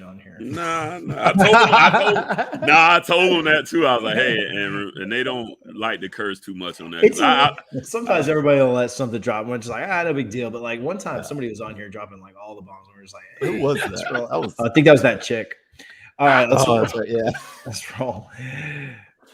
on here. Nah. I told him that too. I was like, hey, and they don't like to curse too much on that. Sometimes everybody will let something drop. We're just like, no big deal. But like one time, somebody was on here dropping like all the bombs. And we're just like, hey, who was that? I think that was that chick. All right, let's roll. That's right. Yeah, let's roll.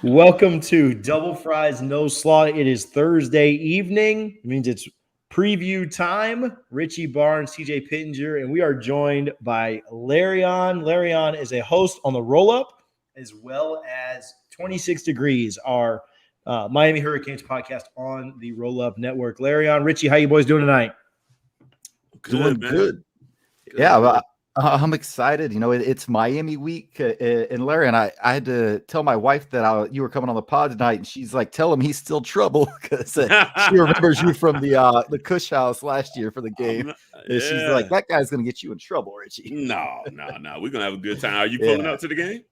Welcome to Double Fries No Slaw. It is Thursday evening. It means it's preview time. Richie Barnes, CJ Pittenger, and we are joined by Larion. Larion is a host on the Roll Up, as well as 26 Degrees, our Miami Hurricanes podcast on the Roll Up Network. Larion, Richie, how you boys doing tonight? Doing good. Yeah, I'm excited. You know, it's Miami week, and Larry and I had to tell my wife that you were coming on the pod tonight, and she's like, "Tell him he's still trouble," because she remembers you from the Cush House last year for the game. She's like, "That guy's gonna get you in trouble, Richie." No. We're gonna have a good time. Are you pulling up to the game?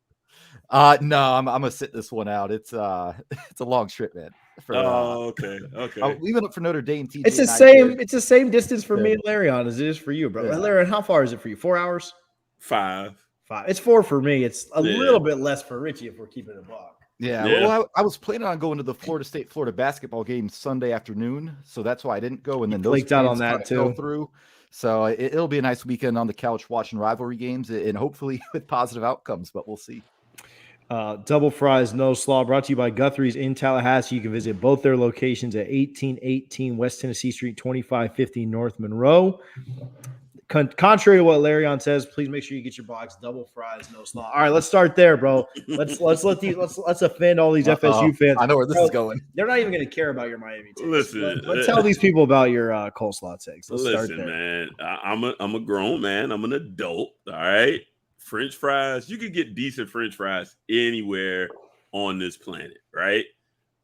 No, I'm gonna sit this one out. It's a long trip, man. Okay. We went up for Notre Dame. TJ it's the same distance for me and Larion as it is for you, bro. Yeah. Larion, how far is it for you? 4 hours? 5. It's 4 for me. It's a little bit less for Richie if we're keeping it a buck. Yeah. Well, I was planning on going to the Florida basketball game Sunday afternoon, so that's why I didn't go. And then those out on that too. Fell through. So it'll be a nice weekend on the couch watching rivalry games and hopefully with positive outcomes, but we'll see. Double Fries No Slaw brought to you by Guthrie's in Tallahassee. You can visit both their locations at 1818 West Tennessee Street, 2550 North Monroe. Contrary to what Larion says, please make sure you get your box Double Fries No Slaw. All right, let's start there, bro. Let's offend all these FSU fans. I know where this is going. They're not even going to care about your Miami takes. Listen, let's tell these people about your coleslaw takes. Listen, man, I'm a grown man. I'm an adult. All right. French fries, you can get decent French fries anywhere on this planet, right?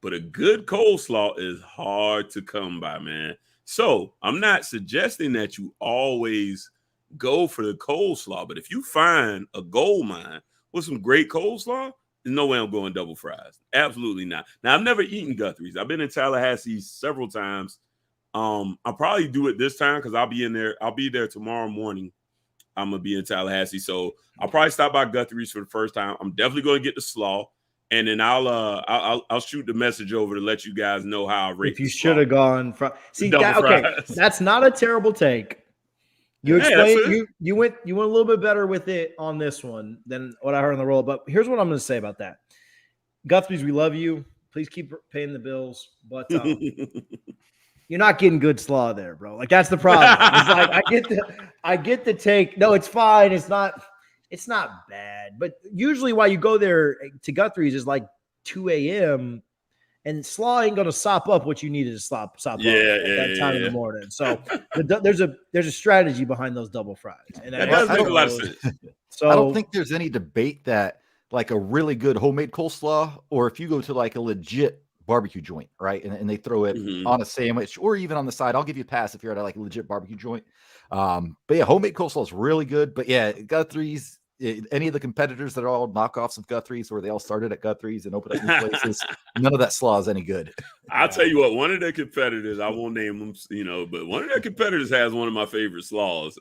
But a good coleslaw is hard to come by, man. So I'm not suggesting that you always go for the coleslaw, but if you find a gold mine with some great coleslaw, there's no way I'm going double fries. Absolutely not. Now, I've never eaten Guthrie's. I've been in Tallahassee several times. I'll probably do it this time because I'll be there. I'll be there tomorrow morning. I'm gonna be in Tallahassee, so I'll probably stop by Guthrie's for the first time. I'm definitely gonna get the slaw, and then I'll shoot the message over to let you guys know how I rate. If you should have gone from that's not a terrible take. You explained you went a little bit better with it on this one than what I heard on the roll. But here's what I'm gonna say about that. Guthrie's, we love you. Please keep paying the bills, but you're not getting good slaw there, bro. Like that's the problem. It's like I get the take. No, it's fine. It's not bad. But usually why you go there to Guthrie's is like 2 a.m. and slaw ain't gonna sop up what you needed to sop up at that time in the morning. So there's a strategy behind those double fries. And that does make a lot of sense. So I don't think there's any debate that like a really good homemade coleslaw, or if you go to like a legit barbecue joint, right? And they throw it on a sandwich or even on the side. I'll give you a pass if you're at like a legit barbecue joint. But yeah, homemade coleslaw is really good. But yeah, Guthrie's, any of the competitors that are all knockoffs of Guthrie's, or they all started at Guthrie's and opened up new places, none of that slaw is any good. I'll tell you what, one of their competitors, I won't name them, but one of their competitors has one of my favorite slaws.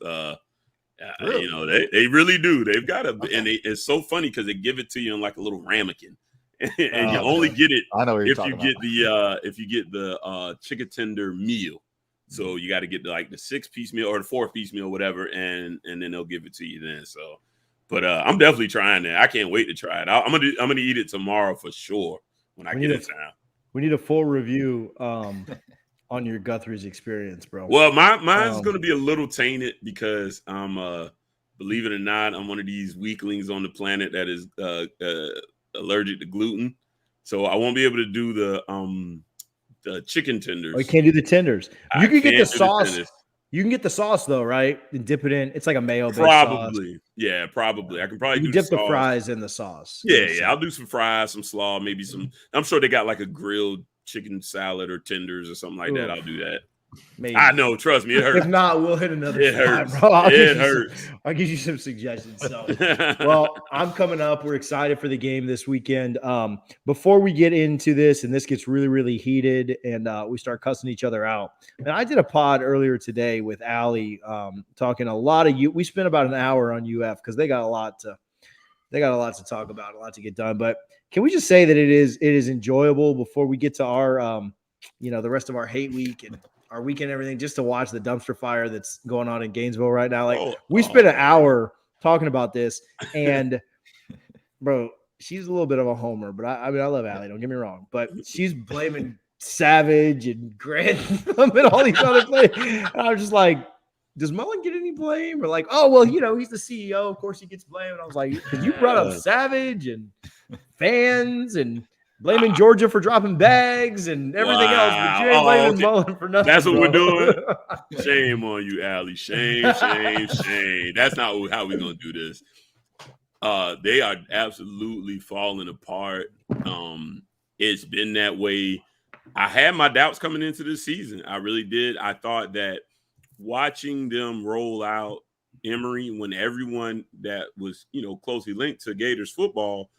Really? They really do. They've got and it's so funny because they give it to you in like a little ramekin. And you only get it if you get the chicken tender meal. So you got to get the 6-piece meal or the 4-piece meal, whatever, and then they'll give it to you then. So, but I'm definitely trying that. I can't wait to try it. I'm gonna eat it tomorrow for sure when I get in town. We need a full review on your Guthrie's experience, bro. Well, mine's gonna be a little tainted because I'm believe it or not, I'm one of these weaklings on the planet that is allergic to gluten, so I won't be able to do the chicken tenders. Oh, you can't do the tenders. You can get the sauce. You can get the sauce though, right? And dip it in. It's like a mayo. Probably, sauce. Yeah, probably. I can probably dip the fries in the sauce. Yeah. I'll do some fries, some slaw, maybe some. I'm sure they got like a grilled chicken salad or tenders or something like that. I'll do that. Maybe. I know. Trust me, it hurts. If not, we'll hit another. It hurts. Bro. It hurts. I'll give you some suggestions. So, well, I'm coming up. We're excited for the game this weekend. Before we get into this, and this gets really, really heated, and we start cussing each other out. And I did a pod earlier today with Allie, talking a lot of you. We spent about an hour on UF because they got a lot to talk about, a lot to get done. But can we just say that it is enjoyable before we get to our, the rest of our hate week and our weekend, everything, just to watch the dumpster fire that's going on in Gainesville right now. Like we spent an hour talking about this, and bro, she's a little bit of a homer, but I mean, I love Allie, don't get me wrong, but she's blaming Savage and Grant and all these other players. And I was just like, does Mullen get any blame? Or like, oh, well, he's the CEO. Of course he gets blamed. And I was like, because you brought up Savage and fans and blaming Georgia for dropping bags and everything else, but you ain't blaming Mullen for nothing. That's what we're doing. Shame on you, Allie. Shame. That's not how we're gonna do this. They are absolutely falling apart. It's been that way. I had my doubts coming into this season. I really did. I thought that watching them roll out Emory when everyone that was, closely linked to Gators football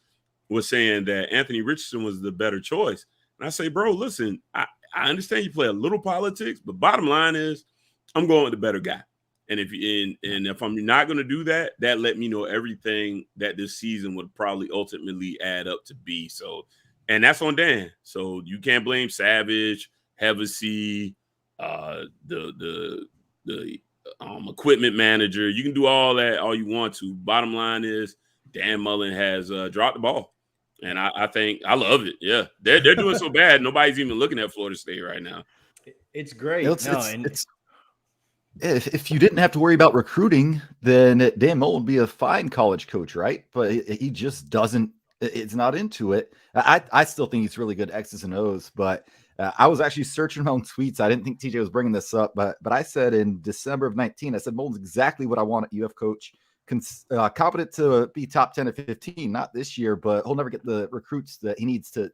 was saying that Anthony Richardson was the better choice. And I say, bro, listen, I understand you play a little politics, but bottom line is I'm going with the better guy. And if I'm not going to do that, that let me know everything that this season would probably ultimately add up to be. So, and that's on Dan. So you can't blame Savage, Hevesy, the equipment manager. You can do all that all you want to. Bottom line is Dan Mullen has dropped the ball. And I think I love it. Yeah, they're doing so bad. Nobody's even looking at Florida State right now. It's great. If you didn't have to worry about recruiting, then Dan Mullen would be a fine college coach, right? But he just doesn't. It's not into it. I still think he's really good X's and O's. But I was actually searching my own tweets. I didn't think TJ was bringing this up, but I said in December of 2019, I said Mullen's exactly what I want at UF coach. Competent to be top 10 or 15, not this year, but he'll never get the recruits that he needs to,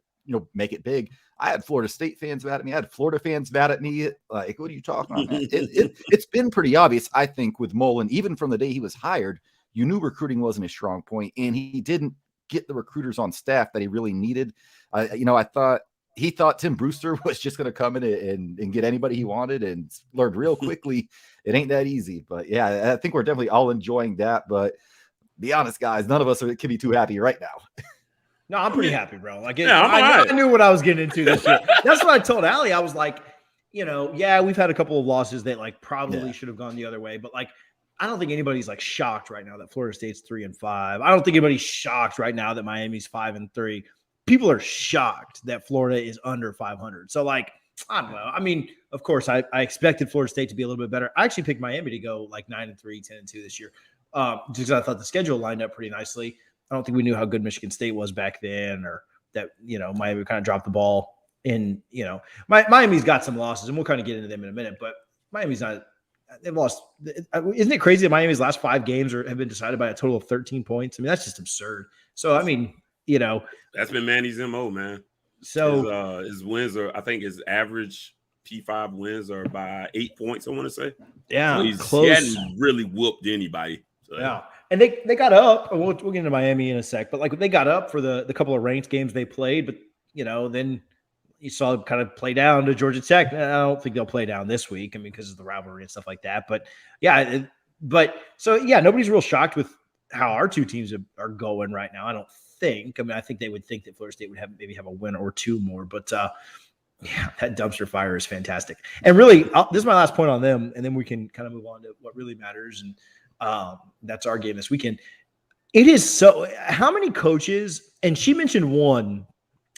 make it big. I had Florida State fans mad at me. I had Florida fans mad at me. Like, what are you talking about? It's been pretty obvious, I think, with Mullen, even from the day he was hired, you knew recruiting wasn't his strong point, and he didn't get the recruiters on staff that he really needed. I thought he thought Tim Brewster was just going to come in and get anybody he wanted, and learned real quickly it ain't that easy. But yeah, I think we're definitely all enjoying that. But be honest, guys, none of us can be too happy right now. No, I'm pretty happy, bro. Like, I knew what I was getting into this year. That's what I told Allie. I was like, we've had a couple of losses that like probably should have gone the other way, but like, I don't think anybody's like shocked right now that Florida State's 3-5. I don't think anybody's shocked right now that Miami's 5-3. People are shocked that Florida is under 500. So like, I don't know. I mean, of course, I expected Florida State to be a little bit better. I actually picked Miami to go like 9-3, 10-2 this year, just because I thought the schedule lined up pretty nicely. I don't think we knew how good Michigan State was back then, or that, Miami kind of dropped the ball. And, Miami's got some losses, and we'll kind of get into them in a minute, but Miami's not – they've lost – isn't it crazy that Miami's last 5 games have been decided by a total of 13 points? I mean, that's just absurd. So, I mean, that's been Manny's MO, man. So his wins are, I think his average P5 wins are by 8 points, I want to say. Yeah, so close. He hadn't really whooped anybody. So. Yeah. And they got up. We'll get into Miami in a sec, but like they got up for the couple of ranked games they played, but then you saw them kind of play down to Georgia Tech. I don't think they'll play down this week, I mean, because of the rivalry and stuff like that. But yeah, nobody's real shocked with how our two teams are going right now. I don't think. I mean, I think they would think that Florida State would have a win or two more, but yeah, that dumpster fire is fantastic. And really, this is my last point on them, and then we can kind of move on to what really matters. And that's our game this weekend. It is so – how many coaches – and she mentioned one,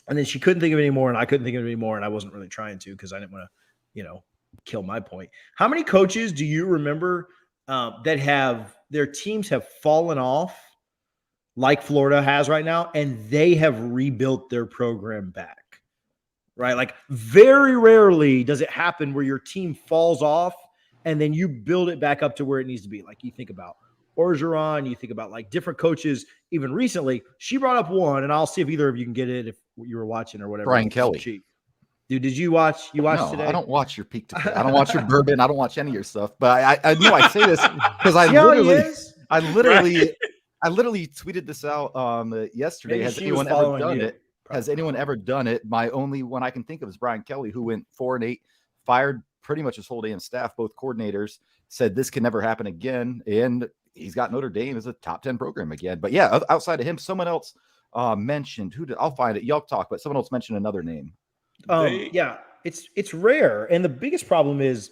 and then she couldn't think of any more, and I couldn't think of any more, and I wasn't really trying to because I didn't want to, kill my point. How many coaches do you remember that have – their teams have fallen off like Florida has right now, and they have rebuilt their program back, right? Like very rarely does it happen where your team falls off and then you build it back up to where it needs to be. Like you think about Orgeron, you think about like different coaches, even recently. She brought up one, and I'll see if either of you can get it if you were watching or whatever. Brian Kelly. Dude, did you watch? You watched today? I don't watch your peak to pick. I don't watch your bourbon. I don't watch any of your stuff. But I know I say this because I literally tweeted this out yesterday. Maybe Has anyone ever done it? Has anyone ever done it? My only one I can think of is Brian Kelly, who went 4-8, fired pretty much his whole damn staff, both coordinators, said this can never happen again. And he's got Notre Dame as a top 10 program again. But yeah, outside of him, someone else mentioned I'll find it. Y'all talk, but someone else mentioned another name. Yeah, it's rare. And the biggest problem is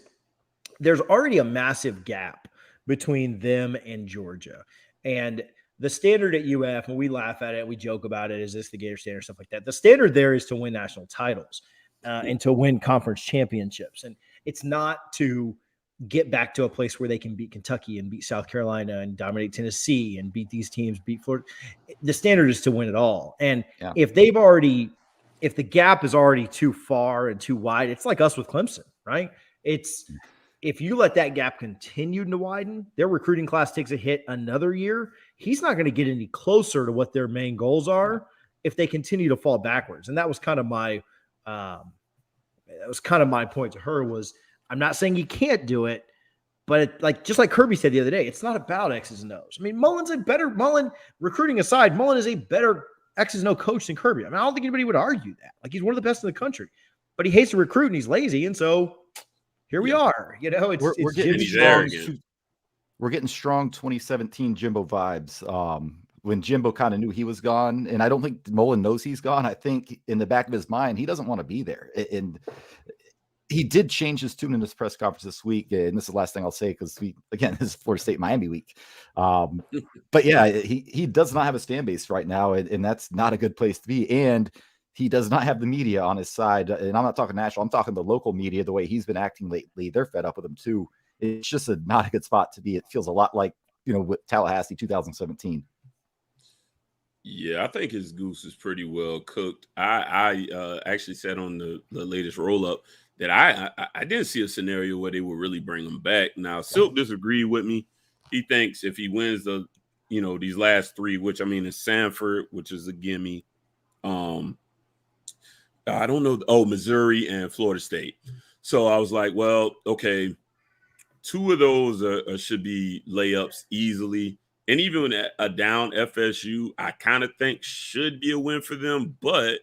there's already a massive gap between them and Georgia. And the standard at UF, when we laugh at it, we joke about it, is this the Gator standard, stuff like that. The standard there is to win national titles and to win conference championships. And it's not to get back to a place where they can beat Kentucky and beat South Carolina and dominate Tennessee and beat these teams, beat Florida. The standard is to win it all. And if the gap is already too far and too wide, it's like us with Clemson, right? If you let that gap continue to widen, their recruiting class takes a hit another year. He's not going to get any closer to what their main goals are if they continue to fall backwards. And that was kind of my point to her was, I'm not saying he can't do it, but just like Kirby said the other day, it's not about X's and O's. I mean, Mullen, recruiting aside, Mullen is a better X's and O coach than Kirby. I mean, I don't think anybody would argue that. He's one of the best in the country, but he hates to recruit and he's lazy. And so here we are. We're getting strong 2017 Jimbo vibes. When Jimbo kind of knew he was gone, and I don't think Mullen knows he's gone. I think in the back of his mind, he doesn't want to be there. And he did change his tune in his press conference this week. And this is the last thing I'll say, because this is Florida State Miami week. But yeah, he does not have a fan base right now. And that's not a good place to be. And he does not have the media on his side. And I'm not talking national. I'm talking the local media, the way he's been acting lately. They're fed up with him too. It's just not a good spot to be. It feels a lot like, with Tallahassee 2017. Yeah, I think his goose is pretty well cooked. I actually said on the latest roll-up that I didn't see a scenario where they would really bring him back. Now, Silk disagreed with me. He thinks if he wins these last three, which I mean is Sanford, which is a gimme. I don't know. Oh, Missouri and Florida State. So I was like, well, okay, two of those should be layups easily. And even a down FSU, I kind of think should be a win for them. But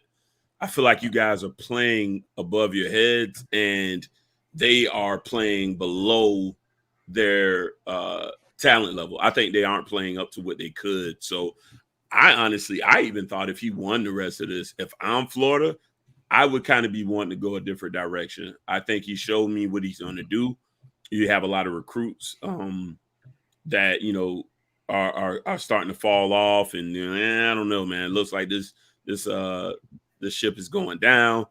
I feel like you guys are playing above your heads and they are playing below their talent level. I think they aren't playing up to what they could. So I even thought if he won the rest of this, if I'm Florida, I would kind of be wanting to go a different direction. I think he showed me what he's going to do. You have a lot of recruits that, are starting to fall off, and I don't know, man. It looks like this ship is going down,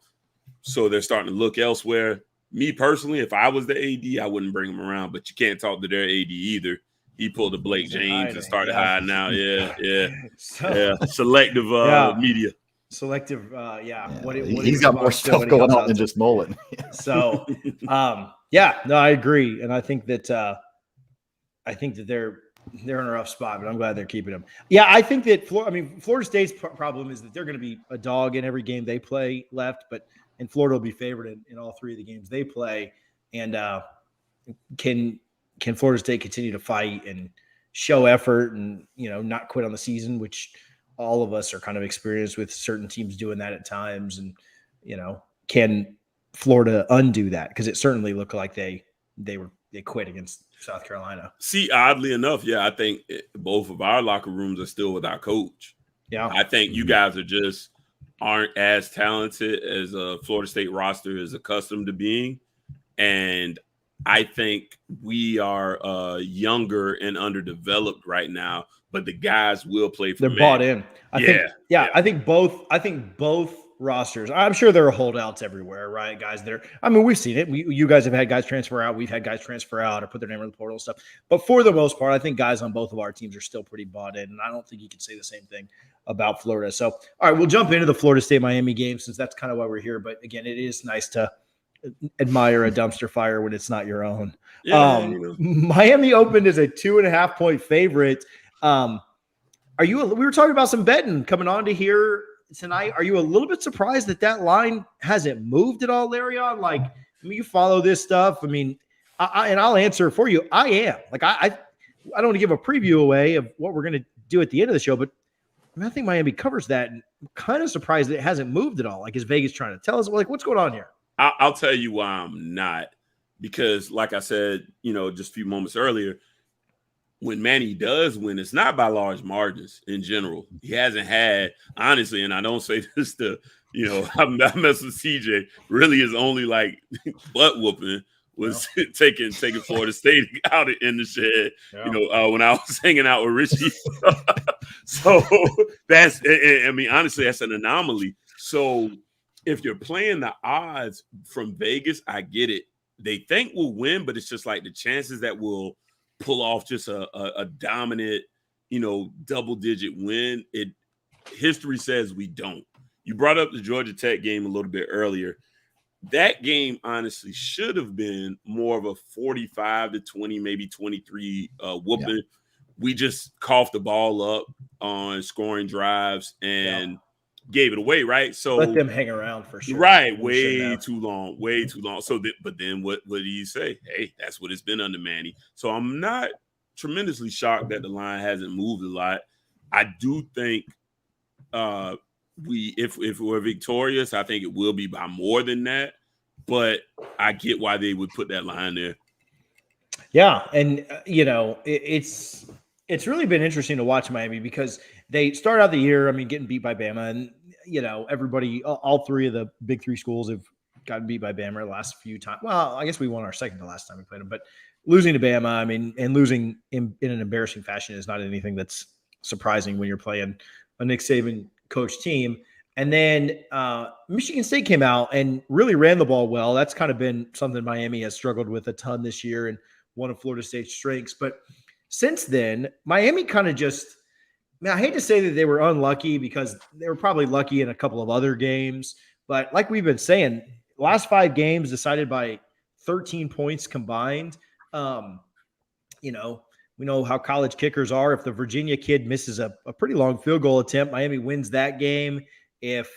so they're starting to look elsewhere. Me personally, if I was the AD, I wouldn't bring him around, but you can't talk to their AD either. He pulled a Blake James and started hiding now. Selective media. Selective, he's got more stuff going on than just Mullen. So, I agree, and I think that they're in a rough spot, but I'm glad they're keeping him. Yeah, I think that Florida State's problem is that they're going to be a dog in every game they play left, and Florida will be favored in all three of the games they play. And can Florida State continue to fight and show effort and not quit on the season, which all of us are kind of experienced with certain teams doing that at times. And can Florida undo that? Because it certainly looked like they quit against South Carolina. See, oddly enough, I think both of our locker rooms are still with our coach. Yeah, I think you guys aren't as talented as a Florida State roster is accustomed to being, and I think we are younger and underdeveloped right now. But the guys will play for. They're bought in. I think both rosters. I'm sure there are holdouts everywhere, right, guys? We've seen it. You guys have had guys transfer out. We've had guys transfer out or put their name in the portal and stuff. But for the most part, I think guys on both of our teams are still pretty bought in. And I don't think you can say the same thing about Florida. So, all right, we'll jump into the Florida State-Miami game since that's kind of why we're here. But, again, it is nice to admire a dumpster fire when it's not your own. Miami opened as a 2.5-point favorite. We were talking about some betting coming on to here tonight. Are you a little bit surprised that line hasn't moved at all, Larion? Like, I mean, you follow this stuff. I mean, and I'll answer for you. I am. Like, I don't want to give a preview away of what we're going to do at the end of the show, but I mean, I think Miami covers that. And I'm kind of surprised that it hasn't moved at all. Like, is Vegas trying to tell us, like, what's going on here? I'll tell you why I'm not. Because, like I said, just a few moments earlier, when Manny does win, it's not by large margins in general. He hasn't had, honestly, and I don't say this to, I mess with CJ, really is only like butt whooping was taking Florida State out in the shed, when I was hanging out with Richie. So that's, I mean, honestly, that's an anomaly. So if you're playing the odds from Vegas, I get it. They think we'll win, but it's just like the chances that we'll pull off just a dominant, double-digit win. History says we don't. You brought up the Georgia Tech game a little bit earlier. That game, honestly, should have been more of a 45-20, maybe 23 whooping. Yeah. We just coughed the ball up on scoring drives and gave it away, right? So let them hang around for sure. Right, way too long. So, but then what do you say? Hey, that's what it's been under Manny. So I'm not tremendously shocked that the line hasn't moved a lot. I do think if we're victorious, I think it will be by more than that. But I get why they would put that line there. Yeah, and it's really been interesting to watch Miami because they start out the year, I mean, getting beat by Bama, and everybody, all three of the big three schools have gotten beat by Bama the last few times. Well, I guess we won our second to last time we played them, but losing to Bama, I mean, and losing in an embarrassing fashion is not anything that's surprising when you're playing a Nick Saban coach team. And then Michigan State came out and really ran the ball well. That's kind of been something Miami has struggled with a ton this year and one of Florida State's strengths. But since then, Miami kind of just – I hate to say that they were unlucky because they were probably lucky in a couple of other games. But like we've been saying, last 5 games decided by 13 points combined. We know how college kickers are. If the Virginia kid misses a pretty long field goal attempt, Miami wins that game. If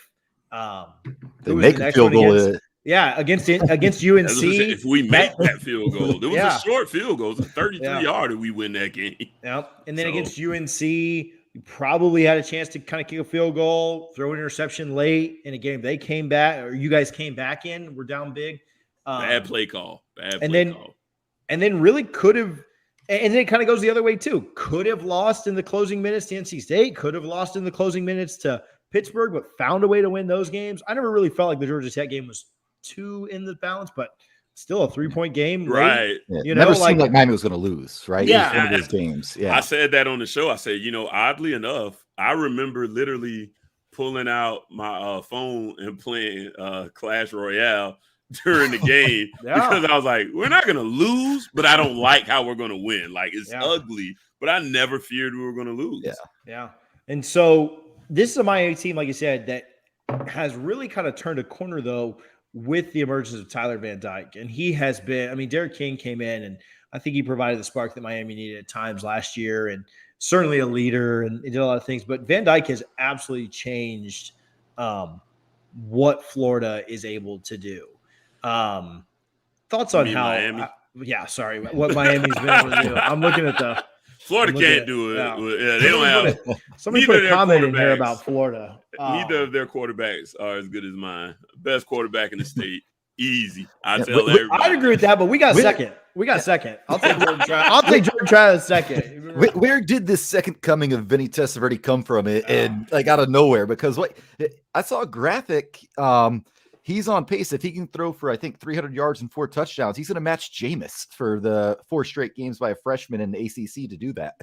they make a field goal, against UNC. If we make that field goal, it was a short field goal. It was a 33-yarder. We win that game. Yeah, and then against UNC, you probably had a chance to kind of kick a field goal, throw an interception late in a game. They came back, or you guys came back in. We're down big. Bad play call. And then really could have. And then it kind of goes the other way too. Could have lost in the closing minutes to NC State. Could have lost in the closing minutes to Pittsburgh, but found a way to win those games. I never really felt like the Georgia Tech game was too in the balance, but still a 3-point game. Right. Yeah, never seemed like Miami was going to lose, right? Yeah. One of those games. Yeah. I said that on the show. I said, oddly enough, I remember literally pulling out my phone and playing Clash Royale during the game because I was like, we're not going to lose, but I don't like how we're going to win. Like, it's ugly, but I never feared we were going to lose. Yeah. And so this is a Miami team, like you said, that has really kind of turned a corner, though, with the emergence of Tyler Van Dyke. And he has been – I mean, Derek King came in, and I think he provided the spark that Miami needed at times last year, and certainly a leader, and he did a lot of things. But Van Dyke has absolutely changed what Florida is able to do. Thoughts on how Miami? What Miami's been able to do. I'm looking at the – Florida can't do it. Yeah, they don't have. Somebody put a comment in here about Florida. Neither of their quarterbacks are as good as mine. Best quarterback in the state. Easy. I tell everybody. I'd agree with that, but we got second. I'll take Jordan Travis. I'll take Jordan Travis second. Where did this second coming of Vinny Testaverde come from? And like out of nowhere, because I saw a graphic. He's on pace. If he can throw for, I think, 300 yards and 4 touchdowns, he's going to match Jameis for the 4 straight games by a freshman in the ACC to do that.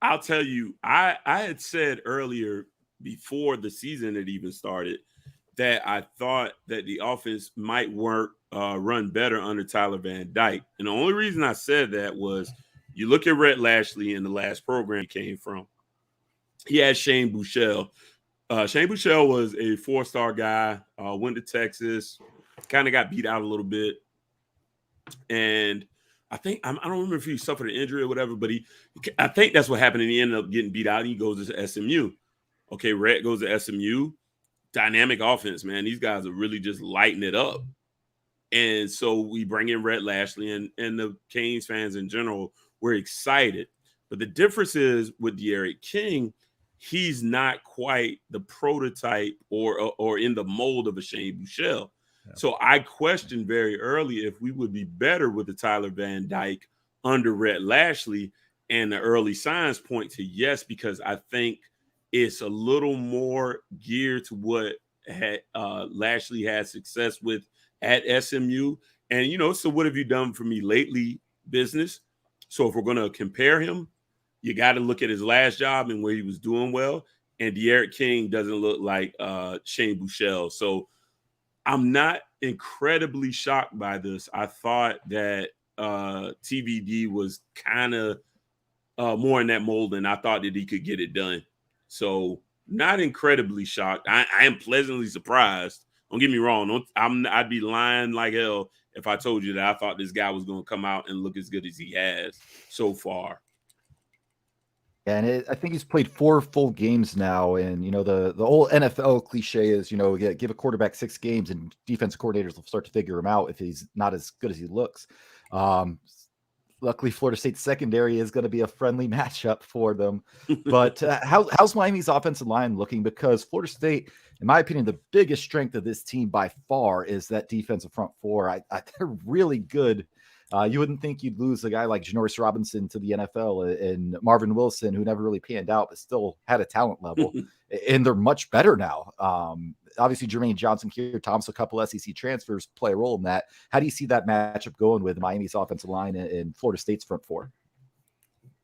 I'll tell you, I had said earlier before the season had even started that I thought that the offense might run better under Tyler Van Dyke. And the only reason I said that was you look at Rhett Lashley in the last program he came from. He had Shane Buechele. Shane Buechele was a 4-star guy, went to Texas, kind of got beat out a little bit. And I think, I don't remember if he suffered an injury or whatever, but I think that's what happened. And he ended up getting beat out and he goes to SMU. Okay, Rhett goes to SMU. Dynamic offense, man. These guys are really just lighting it up. And so we bring in Rhett Lashley, and the Canes fans in general were excited. But the difference is with D'Eriq King, he's not quite the prototype or in the mold of a Shane Buechele. Yeah. So I questioned very early if we would be better with the Tyler Van Dyke under Rhett Lashley, and the early signs point to yes, because I think it's a little more geared to what Lashley had success with at SMU. And, you know, so what have you done for me lately, business? So if we're going to compare him, you got to look at his last job and where he was doing well. And D'Eriq King doesn't look like Shane Buechele. So I'm not incredibly shocked by this. I thought that TVD was kind of more in that mold, and I thought that he could get it done. So not incredibly shocked. I am pleasantly surprised. Don't get me wrong. I'd be lying like hell if I told you that I thought this guy was going to come out and look as good as he has so far. And I think he's played 4 full games now. And, you know, the old NFL cliche is, you know, give a quarterback 6 games and defense coordinators will start to figure him out if he's not as good as he looks. Luckily, Florida State's secondary is going to be a friendly matchup for them. But how's Miami's offensive line looking? Because Florida State, in my opinion, the biggest strength of this team by far is that defensive front four. They're really good. You wouldn't think you'd lose a guy like Janoris Robinson to the NFL and Marvin Wilson, who never really panned out, but still had a talent level. And they're much better now. Obviously, Jermaine Johnson, Keir Thomas, a couple SEC transfers play a role in that. How do you see that matchup going with Miami's offensive line and Florida State's front four?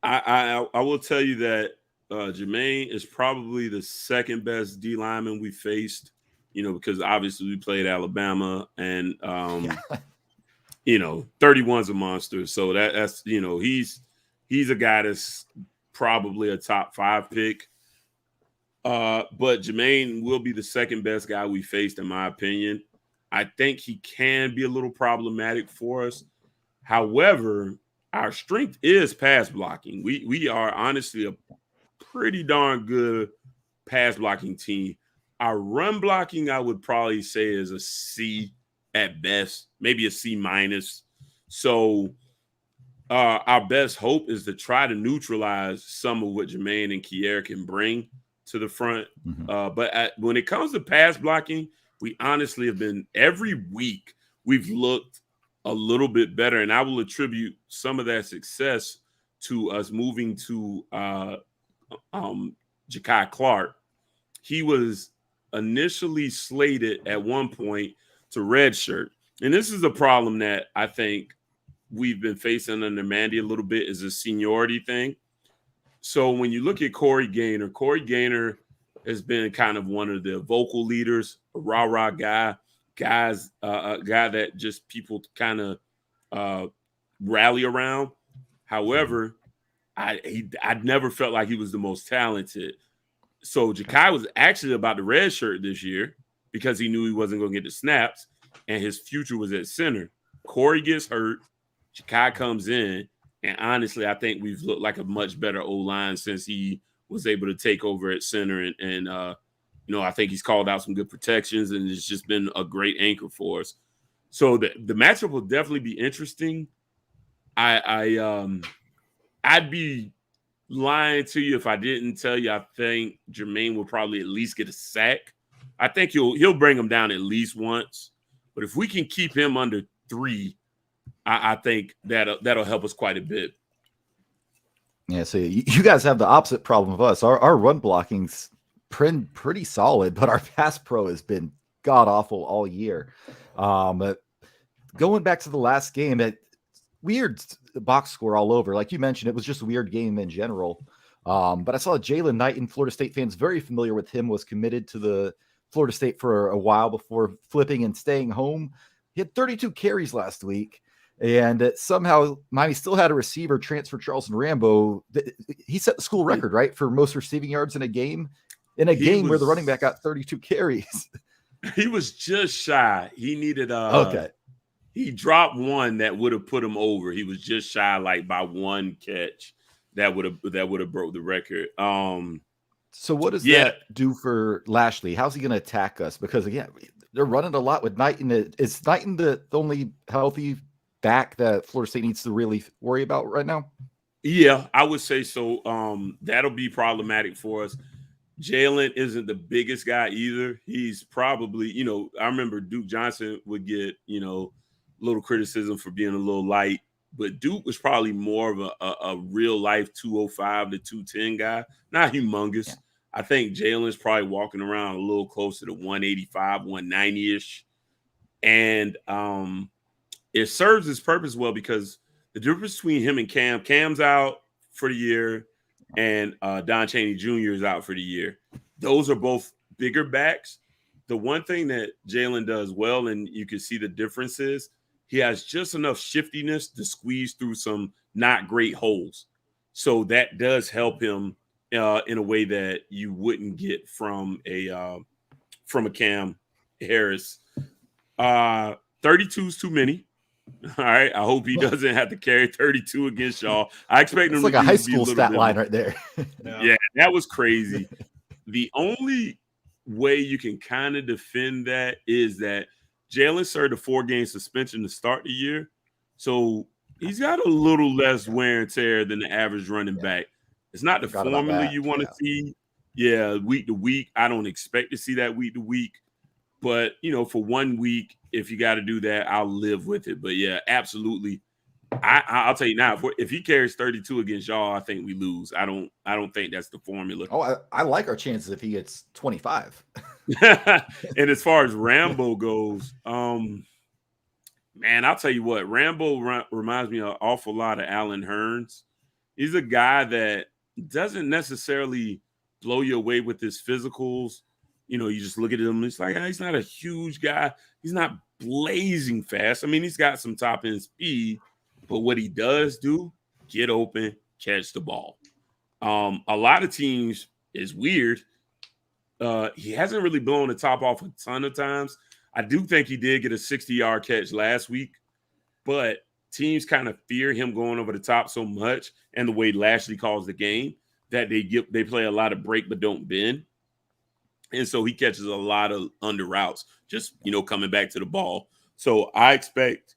I will tell you that Jermaine is probably the second best D lineman we faced, you know, because obviously we played Alabama and, you know, 31's a monster. So that's, you know, he's a guy that's probably a top 5 pick. But Jermaine will be the second best guy we faced, in my opinion. I think he can be a little problematic for us. However, our strength is pass blocking. We are honestly a pretty darn good pass blocking team. Our run blocking, I would probably say, is a C at best, maybe a C minus. So our best hope is to try to neutralize some of what Jermaine and Keir can bring to the front. But when it comes to pass blocking, we honestly have been, every week we've looked a little bit better. And I will attribute some of that success to us moving to Ja'Kai Clark. He was initially slated at one point to redshirt. And this is a problem that I think we've been facing under Mandy a little bit, is a seniority thing. So when you look at Corey Gaynor has been kind of one of the vocal leaders, a rah-rah guy, a guy that just people kind of rally around. However, I never felt like he was the most talented. So Ja'Kai was actually about the red shirt this year because he knew he wasn't going to get the snaps, and his future was at center. Corey gets hurt. Ja'Kai comes in. And honestly, I think we've looked like a much better O-line since he was able to take over at center. And you know, I think he's called out some good protections, and it's just been a great anchor for us. So the matchup will definitely be interesting. I'd be lying to you if I didn't tell you I think Jermaine will probably at least get a sack. I think he'll bring him down at least once. But if we can keep him under 3, I think that'll help us quite a bit. Yeah, so you guys have the opposite problem of us. Our run blocking's pretty solid, but our pass pro has been god awful all year. But going back to the last game, weird box score all over. Like you mentioned, it was just a weird game in general. But I saw Jalen Knight, and Florida State fans very familiar with him, was committed to the Florida State for a while before flipping and staying home. He had 32 carries last week. And somehow Miami still had a receiver transfer, Charleston Rambo. He set the school record, right, for most receiving yards in a game. Where the running back got 32 carries. He was just shy. He needed he dropped one that would have put him over. He was just shy, like by one catch that would have broke the record. So what does that do for Lashley? How's he going to attack us? Because again, they're running a lot with Knighton. Is Knighton the only healthy back that Florida State needs to really worry about right now? Yeah, I would say so. That'll be problematic for us. Jalen isn't the biggest guy either. He's probably, I remember Duke Johnson would get, a little criticism for being a little light, but Duke was probably more of a real life 205 to 210 guy, not humongous. Yeah. I think Jalen's probably walking around a little closer to 185, 190-ish. And it serves its purpose well because the difference between him and Cam's out for the year, and Don Chaney Jr. is out for the year. Those are both bigger backs. The one thing that Jalen does well, and you can see the differences, he has just enough shiftiness to squeeze through some not great holes. So that does help him in a way that you wouldn't get from a Cam Harris. 32 is too many. All right. I hope he doesn't have to carry 32 against y'all. I expect him to like a high school stat line right there. Yeah, that was crazy. The only way you can kind of defend that is that Jalen served a 4-game suspension to start the year. So he's got a little less wear and tear than the average running back. It's not the formula you want to see. Yeah, week to week. I don't expect to see that week to week. But, for 1 week, if you got to do that, I'll live with it. But, yeah, absolutely. I'll tell you now, if he carries 32 against y'all, I think we lose. I don't think that's the formula. Oh, I like our chances if he gets 25. And as far as Rambo goes, man, I'll tell you what, Rambo reminds me an awful lot of Allen Hurns. He's a guy that doesn't necessarily blow you away with his physicals. You just look at him, it's like, he's not a huge guy. He's not blazing fast. I mean, he's got some top-end speed, but what he does do, get open, catch the ball. A lot of teams is weird. He hasn't really blown the top off a ton of times. I do think he did get a 60-yard catch last week, but teams kind of fear him going over the top so much, and the way Lashley calls the game, that they play a lot of break but don't bend. And so he catches a lot of under routes, just, coming back to the ball. So I expect,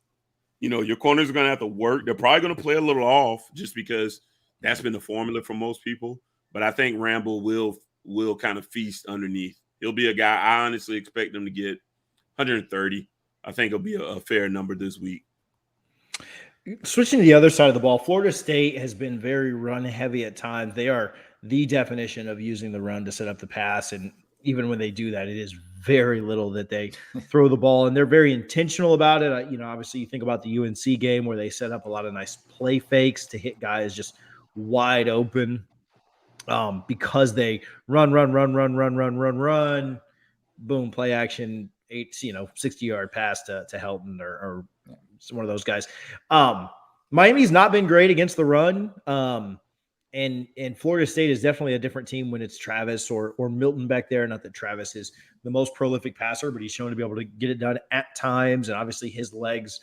your corners are going to have to work. They're probably going to play a little off just because that's been the formula for most people. But I think Rambo will kind of feast underneath. He'll be a guy, I honestly expect him to get 130. I think it'll be a fair number this week. Switching to the other side of the ball, Florida State has been very run heavy at times. They are the definition of using the run to set up the pass. And even when they do that, it is very little that they throw the ball, and they're very intentional about it. Obviously you think about the UNC game where they set up a lot of nice play fakes to hit guys just wide open because they run, boom, play action, 60-yard pass to Helton or one of those guys. Miami's not been great against the run. And Florida State is definitely a different team when it's Travis or Milton back there. Not that Travis is the most prolific passer, but he's shown to be able to get it done at times. And obviously his legs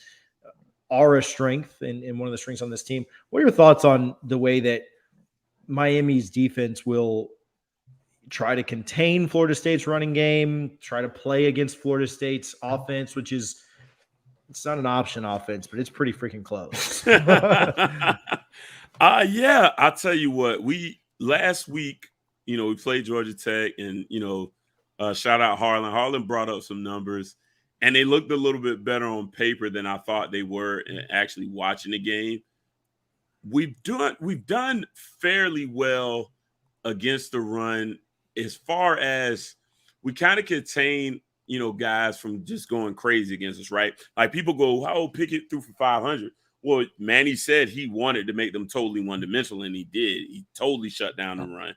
are a strength and one of the strengths on this team. What are your thoughts on the way that Miami's defense will try to contain Florida State's running game, try to play against Florida State's offense, which is it's not an option offense, but it's pretty freaking close. Yeah, I'll tell you what, last week, we played Georgia Tech and, shout out Harlan. Harlan brought up some numbers and they looked a little bit better on paper than I thought they were in actually watching the game. We've done fairly well against the run as far as we kind of contain, guys from just going crazy against us, right? Like people go, oh, Pickett threw for 500. Well, Manny said he wanted to make them totally one-dimensional, and he did. He totally shut down the run.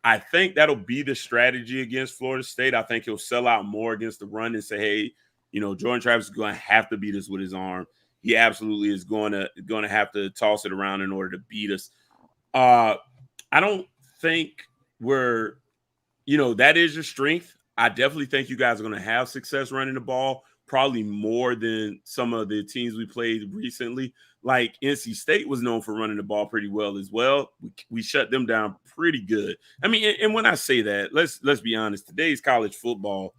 I think that'll be the strategy against Florida State. I think he'll sell out more against the run and say, hey, Jordan Travis is going to have to beat us with his arm. He absolutely is going to have to toss it around in order to beat us. I don't think that is your strength. I definitely think you guys are going to have success running the ball. probably more than some of the teams we played recently. Like NC State was known for running the ball pretty well as well. We shut them down pretty good. I mean, and when I say that, let's be honest. Today's college football,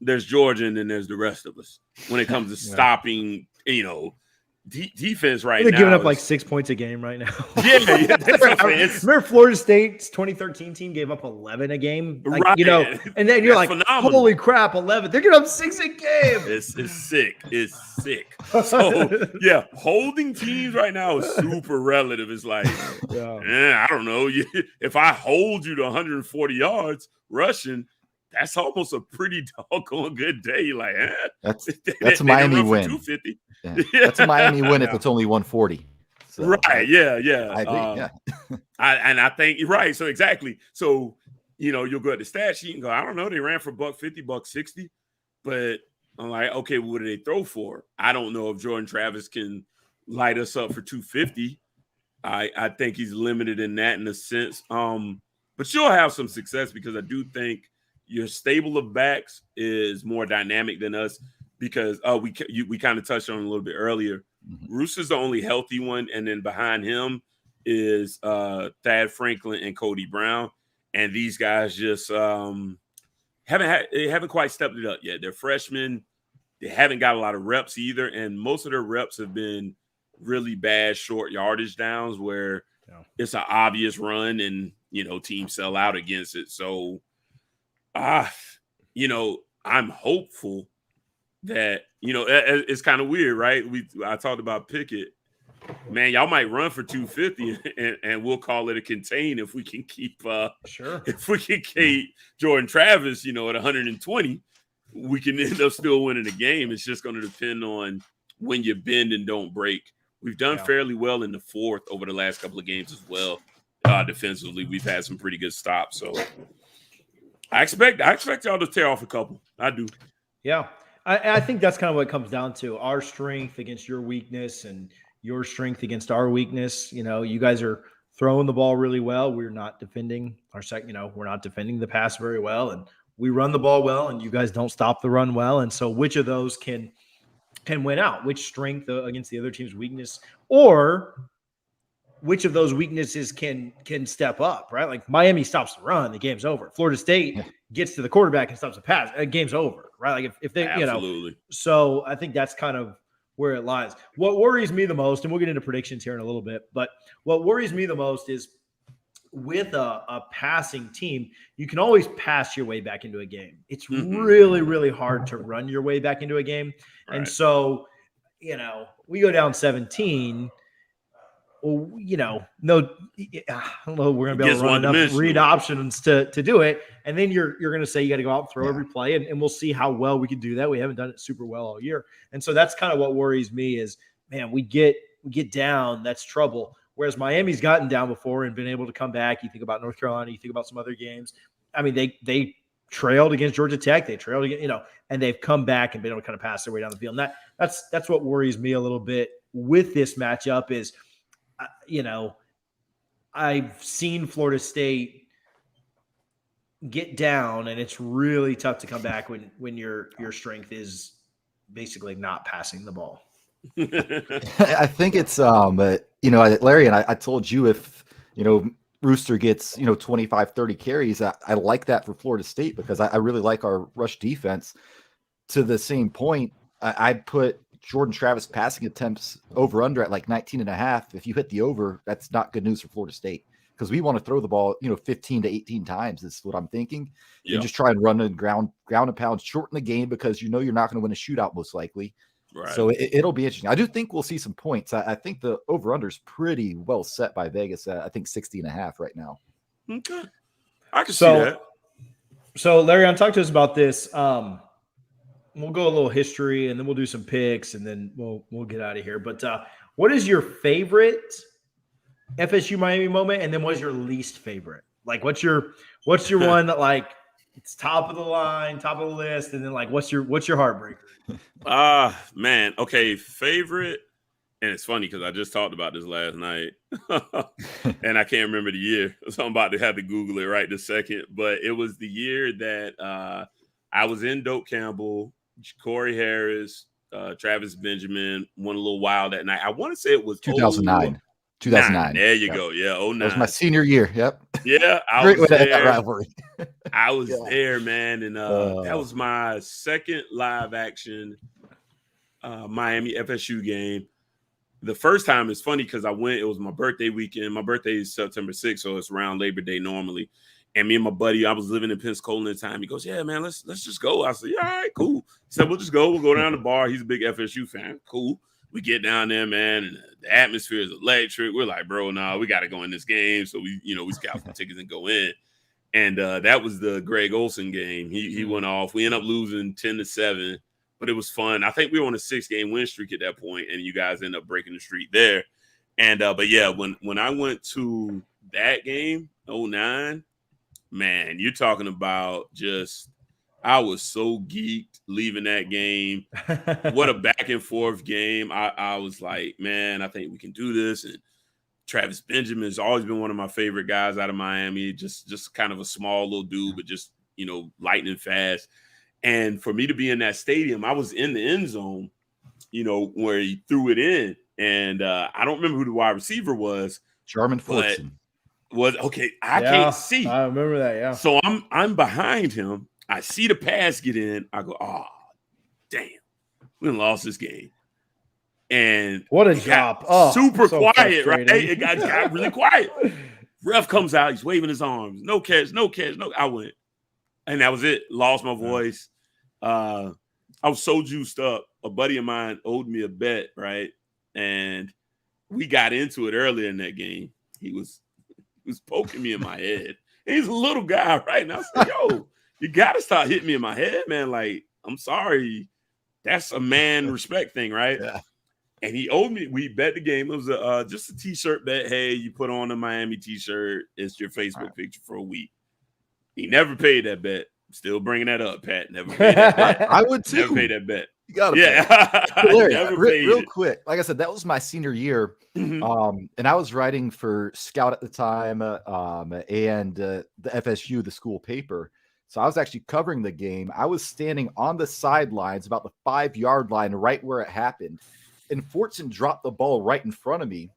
there's Georgia and then there's the rest of us when it comes to stopping, defense right now. They're giving up like 6 points a game right now. Yeah, that's what I'm saying. Remember Florida State's 2013 team gave up 11 a game? Like, right. And then you're like, phenomenal. Holy crap, 11. They're giving up 6 a game. It's sick. It's sick. So, yeah, holding teams right now is super relative. It's like, I don't know. If I hold you to 140 yards rushing, that's almost a pretty doggone good day. Like, that's a Miami win. 250. Yeah. That's a Miami win if it's only 140. So, right. Yeah. I agree. I think you're right. So exactly. So, you'll go at the stat sheet and go, I don't know. They ran for $150, $160, but I'm like, okay, what do they throw for? I don't know if Jordan Travis can light us up for 250. I think he's limited in that in a sense. But you'll have some success because I do think your stable of backs is more dynamic than us because we kind of touched on it a little bit earlier. Mm-hmm. Rooster's the only healthy one, and then behind him is Thad Franklin and Cody Brown, and these guys just haven't quite stepped it up yet. They're freshmen. They haven't got a lot of reps either, and most of their reps have been really bad short yardage downs where it's an obvious run and teams sell out against it. So I'm hopeful that, it's kind of weird, right? I talked about Pickett. Man, y'all might run for 250 and we'll call it a contain if we can keep if we can keep Jordan Travis, at 120, we can end up still winning the game. It's just going to depend on when you bend and don't break. We've done fairly well in the fourth over the last couple of games as well. Defensively, we've had some pretty good stops. So I expect y'all to tear off a couple. I do. Yeah. I think that's kind of what it comes down to. Our strength against your weakness and your strength against our weakness. You guys are throwing the ball really well. We're not defending we're not defending the pass very well. And we run the ball well, and you guys don't stop the run well. And so which of those can win out? Which strength against the other team's weakness, or which of those weaknesses can step up, right? Like Miami stops the run, the game's over. Florida State gets to the quarterback and stops the pass, the game's over, right? Like if they, absolutely. So I think that's kind of where it lies. What worries me the most, and we'll get into predictions here in a little bit, but what worries me the most is with a passing team, you can always pass your way back into a game. It's really, really hard to run your way back into a game. Right. And so, we go down 17. Well, I don't know we're going to be able to run enough read options to do it. And then you're going to say you got to go out and throw every play, and we'll see how well we can do that. We haven't done it super well all year. And so that's kind of what worries me is, man, we get down, that's trouble. Whereas Miami's gotten down before and been able to come back. You think about North Carolina, you think about some other games. I mean, they trailed against Georgia Tech. They trailed against, and they've come back and been able to kind of pass their way down the field. And that's what worries me a little bit with this matchup is, I've seen Florida State get down, and it's really tough to come back when your strength is basically not passing the ball. I think it's Larry, and I told you if Rooster gets 25 30 carries, I like that for Florida State because I really like our rush defense. To the same point, I'd put Jordan Travis passing attempts over under at like 19.5. If you hit the over, that's not good news for Florida State because we want to throw the ball 15 to 18 times is what I'm thinking. And just try and run and ground and pound, shorten the game because you're not going to win a shootout most likely. Right. So it'll be interesting. I do think we'll see some points. I think the over-under is pretty well set by Vegas. I think 60.5 right now. Okay. I can see that. So, Larry, talk to us about this. We'll go a little history, and then we'll do some picks, and then we'll get out of here. But what is your favorite FSU Miami moment, and then what is your least favorite? Like, what's your one that like it's top of the line, top of the list, and then like what's your heartbreaker? Man. Okay, favorite, and it's funny because I just talked about this last night, and I can't remember the year, so I'm about to have to Google it right this second. But it was the year that I was in Doak Campbell. Corey Harris, Travis Benjamin won a little wild that night. I want to say it was 2009. 2009. There you go. Yeah, 09. That was my senior year. Yep. Yeah, I Great was way to there. end that rivalry. I was there, man, and that was my second live action Miami FSU game. The first time is funny because I went. It was my birthday weekend. My birthday is September 6th, so it's around Labor Day normally. And me and my buddy, I was living in Pensacola at the time. He goes, "Yeah, man, let's just go." I said, "Yeah, all right, cool." He said, "We'll just go. We'll go down to the bar." He's a big FSU fan. Cool. We get down there, man, and the atmosphere is electric. We're like, "Bro, nah, we got to go in this game." So we scout some tickets and go in. And that was the Greg Olson game. He went off. We ended up losing 10-7, but it was fun. I think we were on a 6-game win streak at that point, and you guys ended up breaking the streak there. And but yeah, when I went to that game, 09, man, you're talking about just I was so geeked leaving that game. What a back and forth game. I was like, man, I think we can do this. And Travis Benjamin has always been one of my favorite guys out of Miami. Just kind of a small little dude, but just, lightning fast. And for me to be in that stadium, I was in the end zone, where he threw it in. And I don't remember who the wide receiver was. Jarman Fortson. I can't see. I remember that, yeah. So I'm behind him. I see the pass get in. I go, oh, damn. We done lost this game. And what a drop. Super so quiet, right? It got really quiet. Ref comes out. He's waving his arms. No catch. I went. And that was it. Lost my voice. I was so juiced up. A buddy of mine owed me a bet, right? And we got into it earlier in that game. He was poking me in my head. And he's a little guy, right? And I said, yo, you got to stop hitting me in my head, man. Like, I'm sorry. That's a man respect thing, right? Yeah. And he owed me. We bet the game. It was just a T-shirt bet. Hey, you put on a Miami T-shirt. It's your Facebook picture for a week. He never paid that bet. Still bringing that up, Pat. Never paid that bet. I would too. Never paid that bet. You got to Yeah. Real quick. Like I said, that was my senior year. Mm-hmm. And I was writing for Scout at the time and the FSU, the school paper. So I was actually covering the game. I was standing on the sidelines about the 5-yard line right where it happened. And Fortson dropped the ball right in front of me.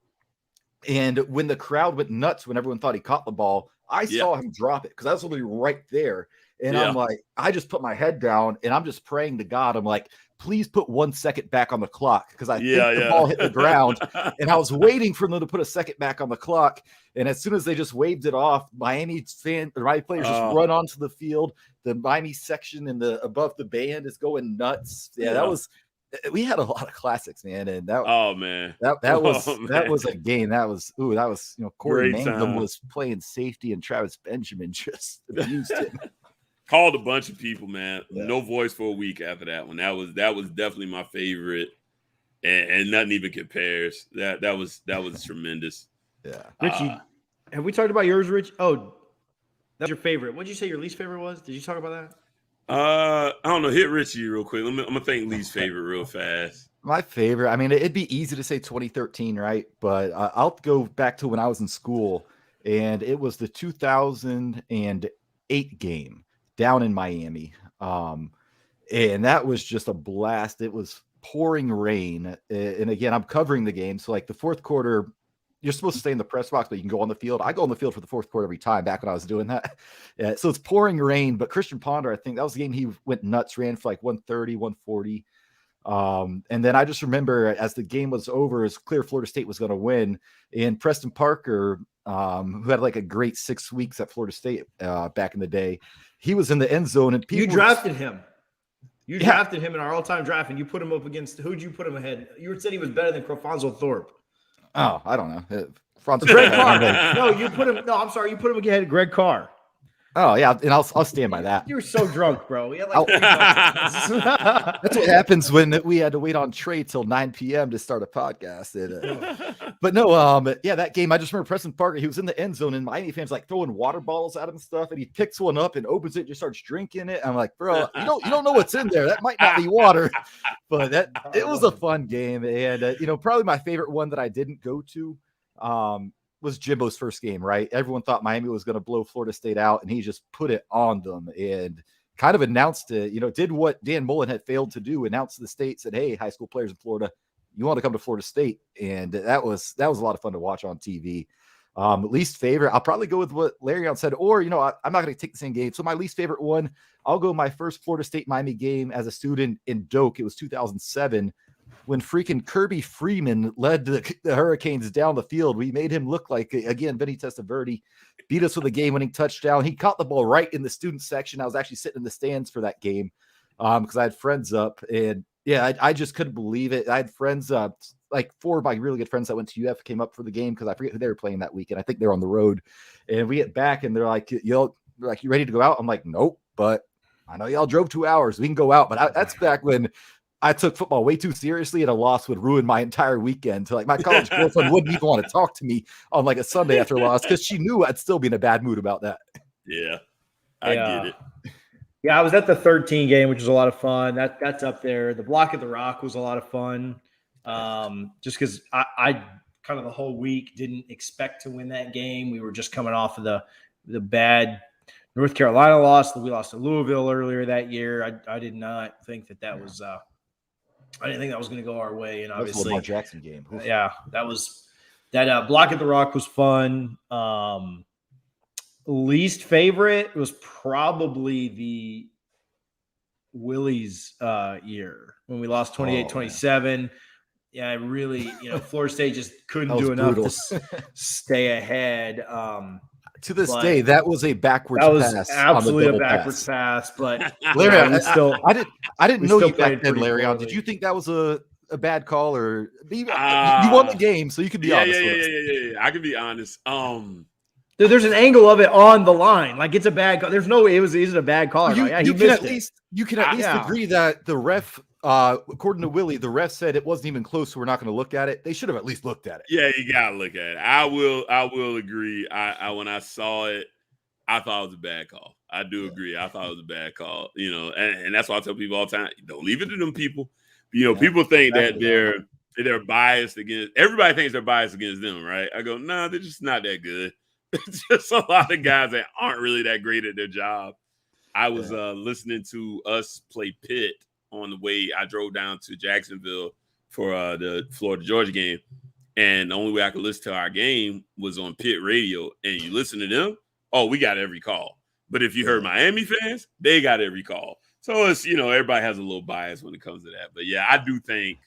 And when the crowd went nuts, when everyone thought he caught the ball, I saw him drop it because I was literally right there. And I'm like, I just put my head down and I'm just praying to God. I'm like, please put 1 second back on the clock because I think the ball hit the ground. And I was waiting for them to put a second back on the clock. And as soon as they just waved it off, Miami players just run onto the field. The Miami section and above the band is going nuts. We had a lot of classics, man. And that was a game. That was Corey Mangum was playing safety and Travis Benjamin just abused him. Called a bunch of people, man. Yeah. No voice for a week after that one. That was definitely my favorite, and nothing even compares. That was tremendous. Yeah, Richie, have we talked about yours, Rich? Oh, that's your favorite. What did you say your least favorite was? Did you talk about that? I don't know. Hit Richie real quick. I'm gonna think least favorite real fast. My favorite. I mean, it'd be easy to say 2013, right? But I'll go back to when I was in school, and it was the 2008 game. Down in Miami. And that was just a blast. It was pouring rain. And again, I'm covering the game. So like the fourth quarter, you're supposed to stay in the press box, but you can go on the field. I go on the field for the fourth quarter every time back when I was doing that. So it's pouring rain, but Christian Ponder, I think that was the game he went nuts, ran for like 130, 140. And then I just remember as the game was over, it's clear Florida State was going to win. And Preston Parker, who had like a great 6 weeks at Florida State back in the day, he was in the end zone. And you drafted him. You drafted him in our all-time draft, and you put him up against – who'd you put him ahead? You said he was better than Crofonzo Thorpe. Oh, I don't know. Greg Carr. No, you put him – no, I'm sorry. You put him ahead of Greg Carr. Oh, yeah, and I'll stand by that. You were so drunk, bro. We had like That's what happens when we had to wait on Trey till 9 p.m. to start a podcast. But no, that game, I just remember Preston Parker, he was in the end zone, and Miami fans like throwing water bottles at him and stuff, and he picks one up and opens it and just starts drinking it. I'm like, bro, you don't know what's in there. That might not be water. But it was a fun game. And, probably my favorite one that I didn't go to was Jimbo's first game, right? Everyone thought Miami was going to blow Florida State out, and he just put it on them. And kind of announced it, did what Dan Mullen had failed to do, announced to the state, said, hey, high school players in Florida, you want to come to Florida State. And that was a lot of fun to watch on TV. Least favorite, I'll probably go with what Larion said, or, I'm not going to take the same game. So my least favorite one, I'll go my first Florida State Miami game as a student in Doak. It was 2007 when freaking Kirby Freeman led the Hurricanes down the field. We made him look like, again, Vinny Testaverde beat us with a game-winning touchdown. He caught the ball right in the student section. I was actually sitting in the stands for that game because I had friends up. And, yeah, I just couldn't believe it. I had friends up. Like 4 of my really good friends that went to UF came up for the game because I forget who they were playing that weekend. I think they're on the road. And we get back and they're like, you ready to go out? I'm like, nope, but I know y'all drove 2 hours. We can go out. But that's back when I took football way too seriously, and a loss would ruin my entire weekend. So, like, my college girlfriend wouldn't even want to talk to me on like a Sunday after a loss because she knew I'd still be in a bad mood about that. Yeah, I get it. Yeah, I was at the 13 game, which was a lot of fun. That's up there. The Block at the Rock was a lot of fun. Just because I kind of the whole week didn't expect to win that game. We were just coming off of the bad North Carolina loss. We lost to Louisville earlier that year. I did not think that was I didn't think that was going to go our way. And obviously, Lamar Jackson game. Oof. Yeah, that Block at the Rock was fun. Least favorite was probably the Willie's year when we lost 28-27. Yeah, I really, Florida State just couldn't do enough to stay ahead. To this day, that was a backwards pass. That was absolutely a backwards pass. But Larion, I didn't know you back then, Larion. Did you think that was a bad call, or you won the game, so you could be honest? Yeah. I can be honest. There's an angle of it on the line, like it's a bad call. There's no way it was a bad call. You can at least agree that the ref. According to Willie, the ref said it wasn't even close, so we're not going to look at it. They should have at least looked at it. Yeah, you got to look at it. I will agree. I when I saw it, I thought it was a bad call. I do agree. I thought it was a bad call. And that's why I tell people all the time, don't leave it to them people. People think that they're biased against. Everybody thinks they're biased against them, right? I go, no, they're just not that good. It's just a lot of guys that aren't really that great at their job. I was listening to us play Pitt on the way. I drove down to Jacksonville for the Florida-Georgia game, and the only way I could listen to our game was on Pitt radio, and you listen to them, we got every call. But if you heard Miami fans, they got every call. So it's, everybody has a little bias when it comes to that. But, yeah, I do think,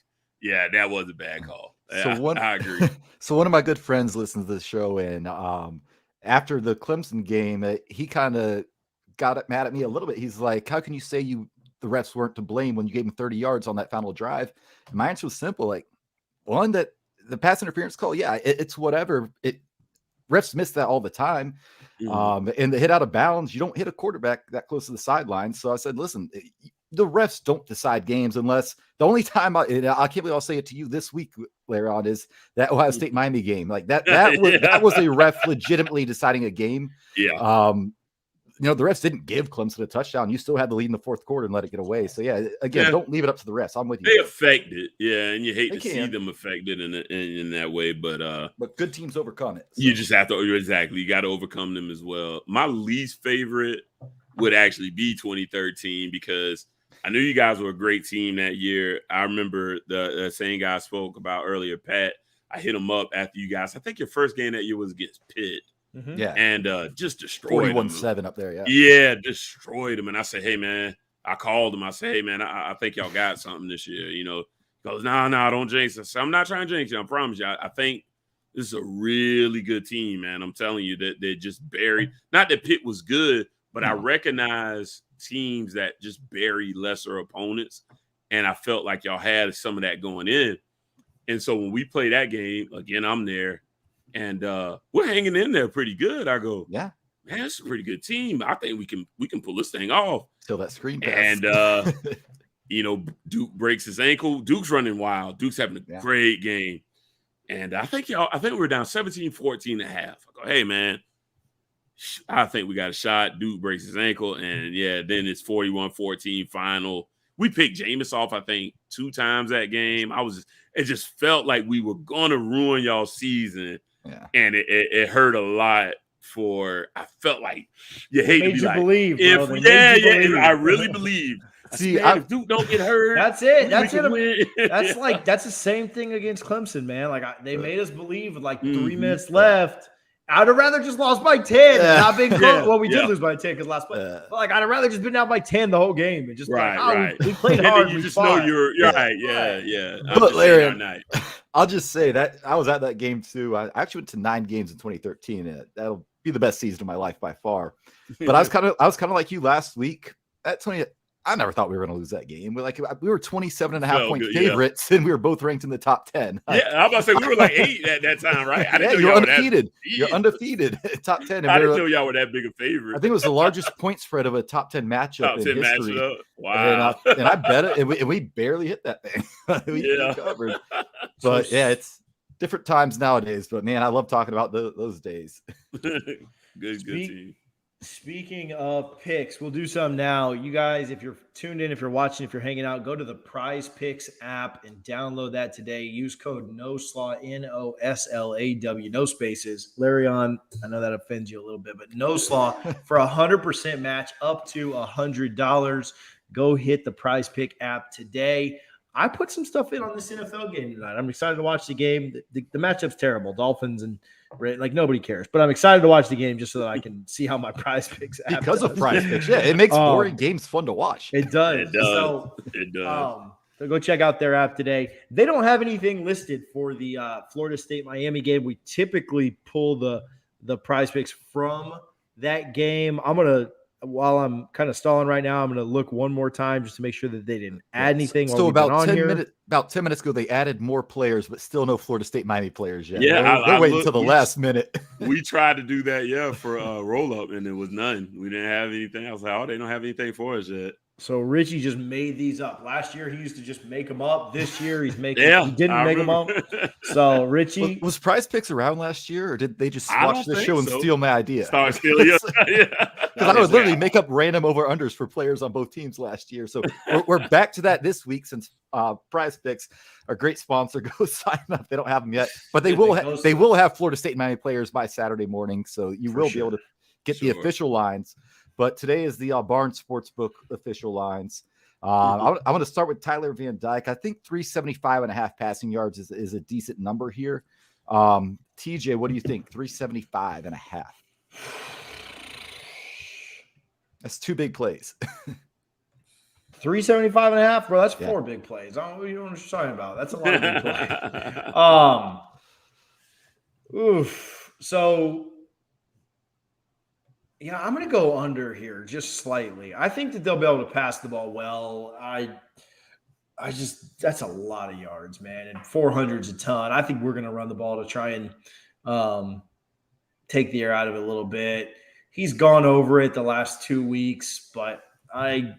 that was a bad call. I agree. So one of my good friends listens to this show, and after the Clemson game, he kind of got mad at me a little bit. He's like, how can you say the refs weren't to blame when you gave them 30 yards on that final drive? And my answer was simple. Like, one, that the pass interference call, it's whatever. Refs miss that all the time. And the hit out of bounds, you don't hit a quarterback that close to the sideline. So I said, listen, the refs don't decide games unless the only time I can't believe I'll say it to you this week, Larion, is that Ohio State Miami game. Like that was a ref legitimately deciding a game. Yeah. The refs didn't give Clemson a touchdown. You still had the lead in the fourth quarter and let it get away. So, again, don't leave it up to the refs. I'm with you. They affect it. Yeah, and you hate to see them affected in that way. But good teams overcome it. So. You just have to – exactly. You got to overcome them as well. My least favorite would actually be 2013 because I knew you guys were a great team that year. I remember the same guy I spoke about earlier, Pat. I hit him up after you guys. I think your first game that year was against Pitt. Mm-hmm. Yeah. And just destroyed 41-7 up there, yeah. Yeah, destroyed him. And I said, hey, man, I called him. I said, hey, man, I think y'all got something this year. He goes, no, don't jinx us. I'm not trying to jinx you. I promise you. I think this is a really good team, man. I'm telling you that they just buried. Not that Pitt was good, but I recognize teams that just bury lesser opponents. And I felt like y'all had some of that going in. And so when we play that game, again, I'm there. And we're hanging in there pretty good. I go, yeah, man, it's a pretty good team. I think we can pull this thing off. Till that screen pass. And Duke breaks his ankle. Duke's running wild. Duke's having a great game. And I think we're down 17-14 at half. I go, hey man, I think we got a shot. Duke breaks his ankle, and then it's 41-14 final. We picked Jameis off, I think, 2 times that game. It just felt like we were gonna ruin y'all season. Yeah. And it hurt a lot for. I felt like you hate to be like, believe, bro. Believe. I really believe. See, if Duke don't get hurt, that's it. That's it. Win. That's that's the same thing against Clemson, man. Like they made us believe with like 3 minutes left. I'd have rather just lost by 10 and not been close. Well, we did lose by 10 because last play. But like I'd have rather just been down by 10 the whole game and just we played hard. You just know you're right. Yeah. But Larry, I'll just say that I was at that game too. I actually went to 9 games in 2013. That'll be the best season of my life by far. But I was kind of like you last week at 20. I never thought we were going to lose that game. We were 27.5 point favorites, and we were both ranked in the top 10. Yeah, I was about to say we were like 8 at that time, right? I didn't know you're undefeated. You're undefeated, top 10. And I didn't know y'all were that big a favorite. I think it was the largest point spread of a top 10 matchup in history. Matchup. Wow! And I bet it, and we barely hit that thing. we covered. But yeah, it's different times nowadays. But man, I love talking about those days. Good team. Speaking of picks, we'll do some now. You guys, if you're tuned in, if you're watching, if you're hanging out, go to the Prize Picks app and download that today. Use code NOSLAW, NOSLAW, no spaces. Larion, I know that offends you a little bit, but NOSLAW for 100% match up to $100. Go hit the Prize Pick app today. I put some stuff in on this NFL game tonight. I'm excited to watch the game. The matchup's terrible. Dolphins and like nobody cares, but I'm excited to watch the game just so that I can see how my Prize Picks app because of Prize Picks. Yeah, it makes boring games fun to watch. It does. It does. So go check out their app today. They don't have anything listed for the Florida State Miami game. We typically pull the Prize Picks from that game. While I'm kind of stalling right now, I'm going to look one more time just to make sure that they didn't add anything. So about 10 minutes ago, they added more players, but still no Florida State Miami players yet. Yeah, they're waiting until the last minute. We tried to do that, for a roll-up, and there was none. We didn't have anything. I was like, they don't have anything for us yet. So Richie just made these up. Last year, he used to just make them up. This year, he didn't make them up. So Richie. Was Prize Picks around last year, or did they just watch the show and steal my idea? Start stealing, Because I would literally make up random over-unders for players on both teams last year. So we're back to that this week since Prize Picks, our great sponsor, go sign up. They don't have them yet, but they will have Florida State Miami players by Saturday morning. So you will be able to get the official lines. But today is the Barnes Sportsbook official lines. I want to start with Tyler Van Dyke. I think 375.5 passing yards is a decent number here. TJ, what do you think? 375.5. That's 2 big plays. 375.5, bro. That's 4 big plays. I don't know what you're talking about. That's a lot of big plays. So. Yeah, I'm going to go under here just slightly. I think that they'll be able to pass the ball well. That's a lot of yards, man. And 400's a ton. I think we're going to run the ball to try and take the air out of it a little bit. He's gone over it the last 2 weeks, but I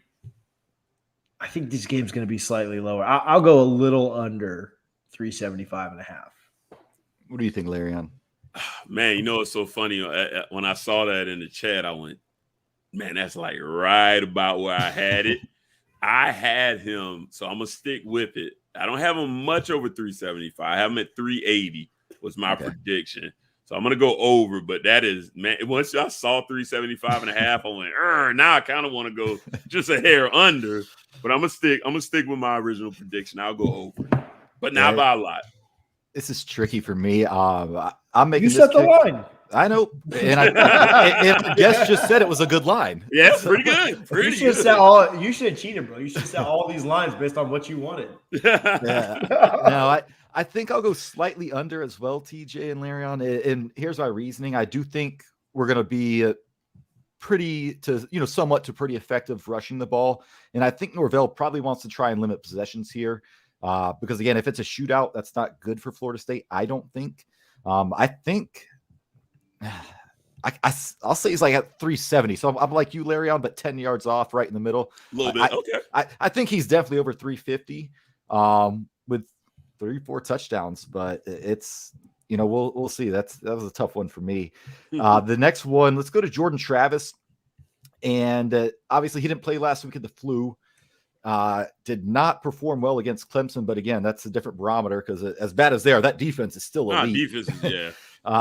think this game's going to be slightly lower. I'll go a little under 375.5. What do you think, Larion? Man, it's so funny. When I saw that in the chat, I went, man, that's like right about where I had it. I had him, so I'm going to stick with it. I don't have him much over 375. I have him at 380 was my prediction. So I'm going to go over, but that is, man, once I saw 375.5, I went, now I kind of want to go just a hair under, but I'm going to stick with my original prediction. I'll go over, but not by a lot. This is tricky for me. I'm making. You set the line. I know, and I guess just said it was a good line. Yeah, it's pretty good. You should have cheated, bro. You should set all these lines based on what you wanted. No, I think I'll go slightly under as well, TJ and Larion. And here's my reasoning. I do think we're going to be somewhat pretty effective rushing the ball, and I think Norvell probably wants to try and limit possessions here. Because again, if it's a shootout, that's not good for Florida State. I don't think. I think I'll say he's like at 370. So I'm like you, Larion, but 10 yards off, right in the middle. A little bit. Okay. I think he's definitely over 350. With 3-4 touchdowns, but it's we'll see. That was a tough one for me. The next one, let's go to Jordan Travis, and obviously he didn't play last week at the flu. Did not perform well against Clemson, but again, that's a different barometer because as bad as they are, that defense is still elite. Defense, yeah.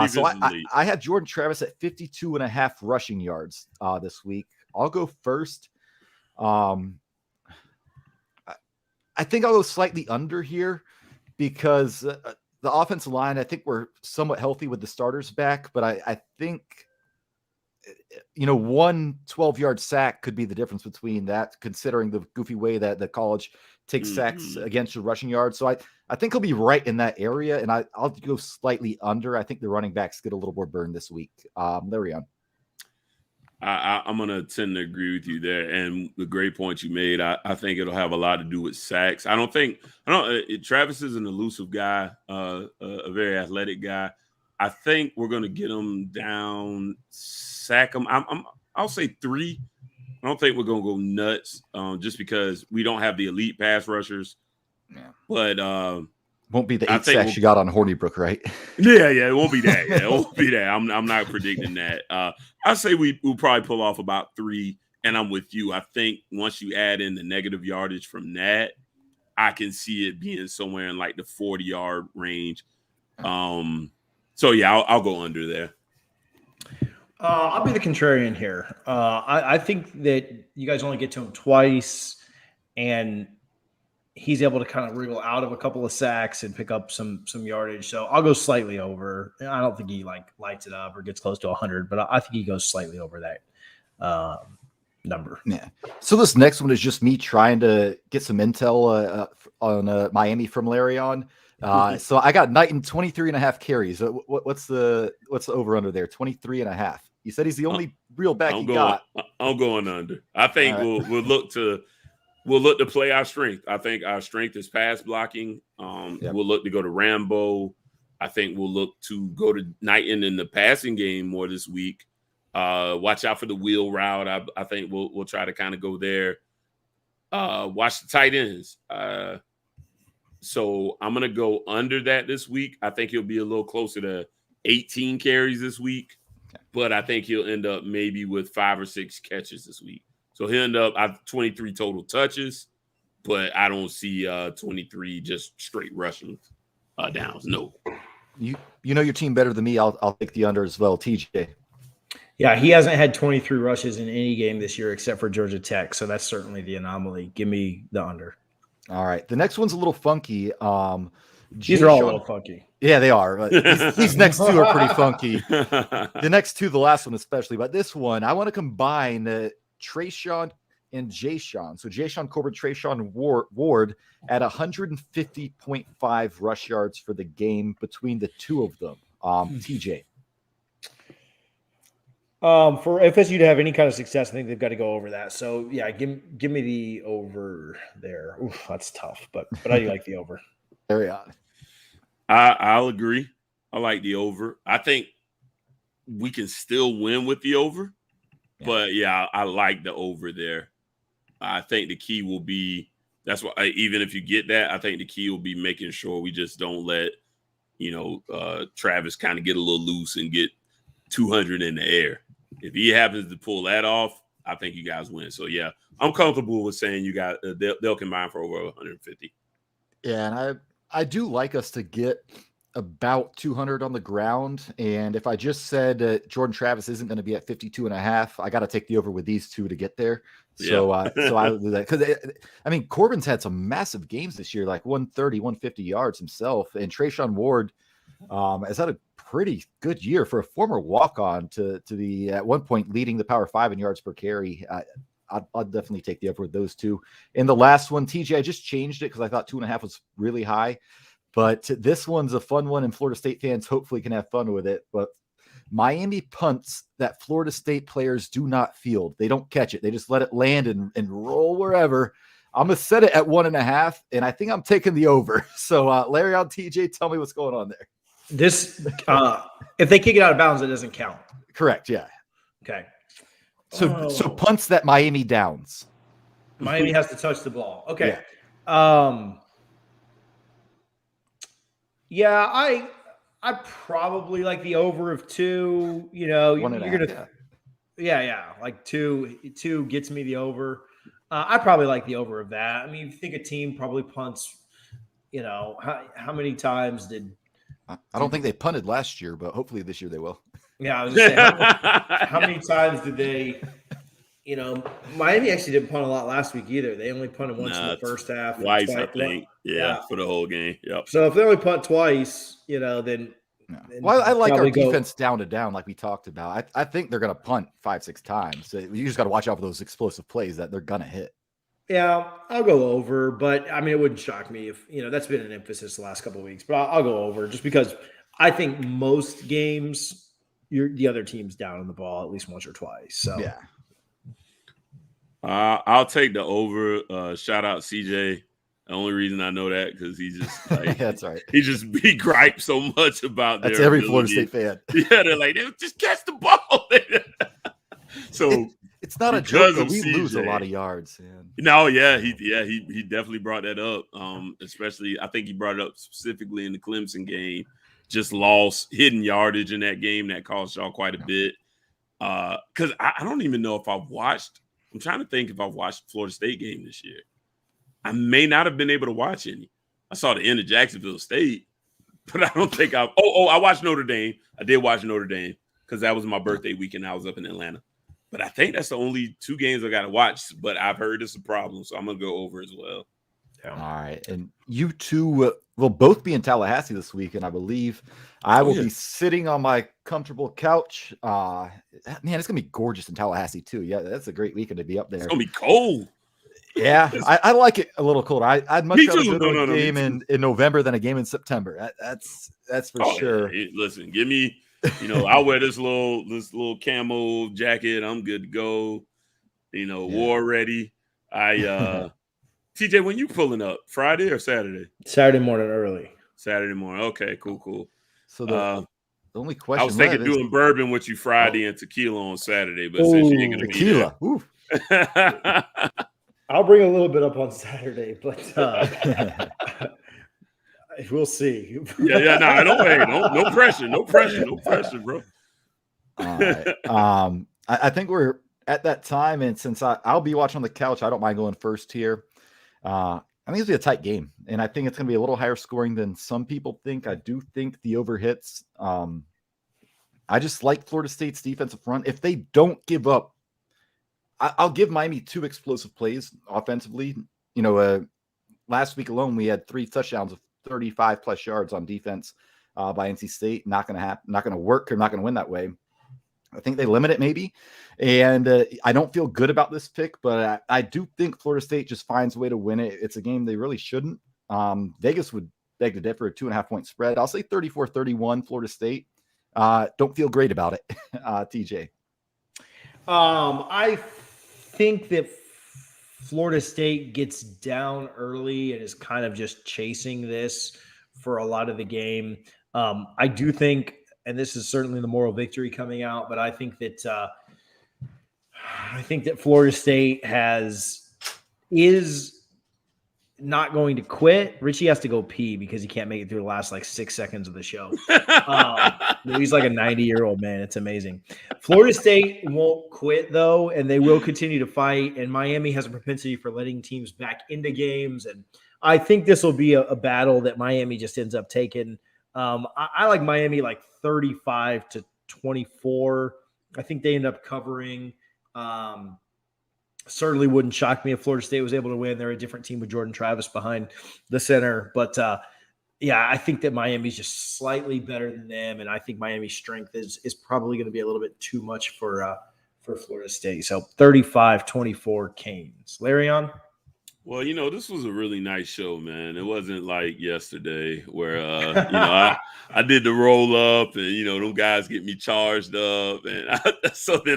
So I had Jordan Travis at 52.5 rushing yards this week. I'll go first. I think I'll go slightly under here because the offensive line, I think we're somewhat healthy with the starters back, but I think, one 12-yard sack could be the difference between that, considering the goofy way that the college takes sacks against your rushing yards. So I think he'll be right in that area, and I'll go slightly under. I think the running backs get a little more burn this week. Larion. I'm going to tend to agree with you there. And the great point you made, I think it'll have a lot to do with sacks. Travis is an elusive guy, a very athletic guy. I think we're going to get him down, sack him. I'll say 3. I don't think we're going to go nuts just because we don't have the elite pass rushers. Yeah. But won't be the 8 sacks you got on Hornibrook, right? Yeah, it won't be that. Yeah, it won't be that. I'm not predicting that. I say we'll probably pull off about 3, and I'm with you. I think once you add in the negative yardage from that, I can see it being somewhere in like the 40-yard range. So yeah, I'll go under there. I'll be the contrarian here. I think that you guys only get to him twice, and he's able to kind of wriggle out of a couple of sacks and pick up some yardage. So I'll go slightly over. I don't think he lights it up or gets close to 100, but I think he goes slightly over that number. Yeah. So this next one is just me trying to get some intel on Miami from Larion. So I got Knighton 23.5 carries. What's the over under there? 23.5. You said he's the only real back got. I'm going under. I think we'll look to play our strength. I think our strength is pass blocking. We'll look to go to Rambo. I think we'll look to go to Knighton in the passing game more this week. Watch out for the wheel route. I think we'll try to kind of go there. Watch the tight ends. So I'm going to go under that this week. I think he'll be a little closer to 18 carries this week, but I think he'll end up maybe with 5 or 6 catches this week. So he'll end up at 23 total touches, but I don't see 23 just straight rushing downs. No. You know your team better than me. I'll take the under as well, TJ. Yeah, he hasn't had 23 rushes in any game this year except for Georgia Tech, so that's certainly the anomaly. Give me the under. All right. The next one's a little funky. These are all a little funky. Yeah, they are. These next two are pretty funky. The next two, the last one especially. But this one, I want to combine Trayshawn and Jayshawn. So Jayshawn Corbett, Trayshawn Ward at 150.5 rush yards for the game between the two of them. TJ. For FSU to have any kind of success, I think they've got to go over that. So yeah, give me the over there. Oof, that's tough, but I do like the over. There we are. I'll agree. I like the over. I think we can still win with the over, but yeah, I like the over there. I think the key will be that's why even if you get that, I think the key will be making sure we just don't let Travis kind of get a little loose and get 200 in the air. If he happens to pull that off, I think you guys win. So yeah, I'm comfortable with saying you got they'll combine for over 150. Yeah, and I do like us to get about 200 on the ground. And if I just said Jordan Travis isn't going to be at 52.5, I got to take the over with these two to get there. So so I will do that because Corbin's had some massive games this year, like 130, 150 yards himself, and Trayshawn Ward has had a pretty good year for a former walk-on to the at one point leading the Power 5 in yards per carry. I'll definitely take the over with those two. And the last one, TJ, I just changed it because I thought 2.5 was really high, but this one's a fun one, and Florida State fans hopefully can have fun with it. But Miami punts that Florida State players do not field. They don't catch it. They just let it land and roll wherever. I'm going to set it at 1.5, and I think I'm taking the over. So Larion, TJ, tell me what's going on there. This, if they kick it out of bounds, it doesn't count. Correct. Yeah. Okay. So punts that Miami downs. Miami has to touch the ball. Okay. Yeah. I probably like the over of 2. You're gonna. Yeah. Like 2 gets me the over. I probably like the over of that. I mean, you think a team probably punts. How many times did I don't think they punted last year, but hopefully this year they will. Yeah, I was just saying, how many times did they? Miami actually didn't punt a lot last week either. They only punted once in the first half. Twice, I think. Yeah, for the whole game. Yep. So if they only punt twice, then. Yeah. Well, I like our defense down to down, like we talked about. I think they're going to punt 5-6 times. So you just got to watch out for those explosive plays that they're going to hit. Yeah, I'll go over, but I mean, it wouldn't shock me if that's been an emphasis the last couple of weeks. But I'll go over just because I think most games the other team's down on the ball at least once or twice. So yeah, I'll take the over. Shout out CJ. The only reason I know that because he just that's right. He gripes so much about that's every Florida State fan. Yeah, they're like, just catch the ball. So it's not a joke that we lose a lot of yards. No, he definitely brought that up. Especially I think he brought it up specifically in the Clemson game. Just lost hidden yardage in that game that cost y'all quite a bit. Because I don't even know if I've watched. I'm trying to think if I've watched the Florida State game this year. I may not have been able to watch any. I saw the end of Jacksonville State, but I don't think I've. I watched Notre Dame. I did watch Notre Dame because that was my birthday weekend. I was up in Atlanta. But I think that's the only 2 games I got to watch. But I've heard it's a problem, so I'm going to go over as well. Yeah. All right. And you two will both be in Tallahassee this week, and I believe I will be sitting on my comfortable couch. Man, it's going to be gorgeous in Tallahassee, too. Yeah, that's a great weekend to be up there. It's going to be cold. Yeah, I like it a little colder. I'd much rather go to a game in November than a game in September. That's for sure. Yeah. Listen, give me, I'll wear this little camo jacket. I'm good to go. War ready. TJ, when you pulling up, Friday or Saturday? Saturday morning early. Saturday morning. Okay, cool. So the only question I was thinking doing bourbon with you Friday and tequila on Saturday, but since you ain't gonna tequila. be there. I'll bring a little bit up on Saturday, but we'll see. No pressure, bro. All right. I think we're at that time, and since I'll be watching on the couch, I don't mind going first here. I think it'll be a tight game, and I think it's going to be a little higher scoring than some people think. I do think the over hits. I just like Florida State's defensive front. If they don't give up, I'll give Miami 2 explosive plays offensively. Last week alone, we had 3 touchdowns of 35 plus yards on defense by NC State. Not going to happen. Not going to work. Or not going to win that way. I think they limit it maybe. And I don't feel good about this pick, but I do think Florida State just finds a way to win it. It's a game they really shouldn't. Vegas would beg to differ, a 2.5-point spread. I'll say 34-31 Florida State. Don't feel great about it. TJ. I think that Florida State gets down early and is kind of just chasing this for a lot of the game. I do think, and this is certainly the moral victory coming out, but I think that Florida State is not going to quit. Richie has to go pee because he can't make it through the last 6 seconds of the show. He's like a 90-year-old man. It's amazing. Florida State won't quit, though, and they will continue to fight. And Miami has a propensity for letting teams back into games. And I think this will be a battle that Miami just ends up taking. I like Miami 35-24. I think they end up covering. Certainly wouldn't shock me if Florida State was able to win. They're a different team with Jordan Travis behind the center. But, I think that Miami's just slightly better than them, and I think Miami's strength is probably going to be a little bit too much for Florida State. So 35-24 Canes. Larion? Well, this was a really nice show, man. It wasn't like yesterday where, I did the roll up and, them guys get me charged up. And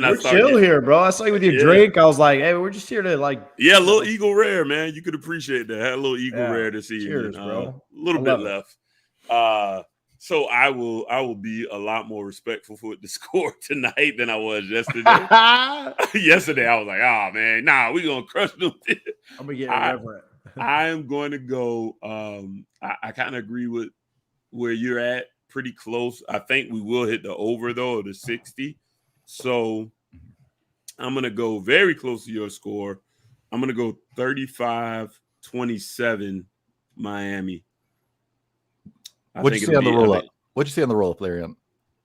we're chill here, bro. I saw you with your drink. I was like, hey, we're just here to Yeah, a little Eagle Rare, man. You could appreciate that. Had a little Eagle Rare this evening. Cheers, bro. A little bit left. So I will be a lot more respectful for the score tonight than I was yesterday. Yesterday, I was like, oh, man, we're going to crush them. I'm going to get irreverent. I am going to go. I kind of agree with where you're at, pretty close. I think we will hit the over, though, of the 60. So I'm going to go very close to your score. I'm going to go 35-27 Miami. What'd you say on the roll-up? What'd you say on the roll-up, Larion?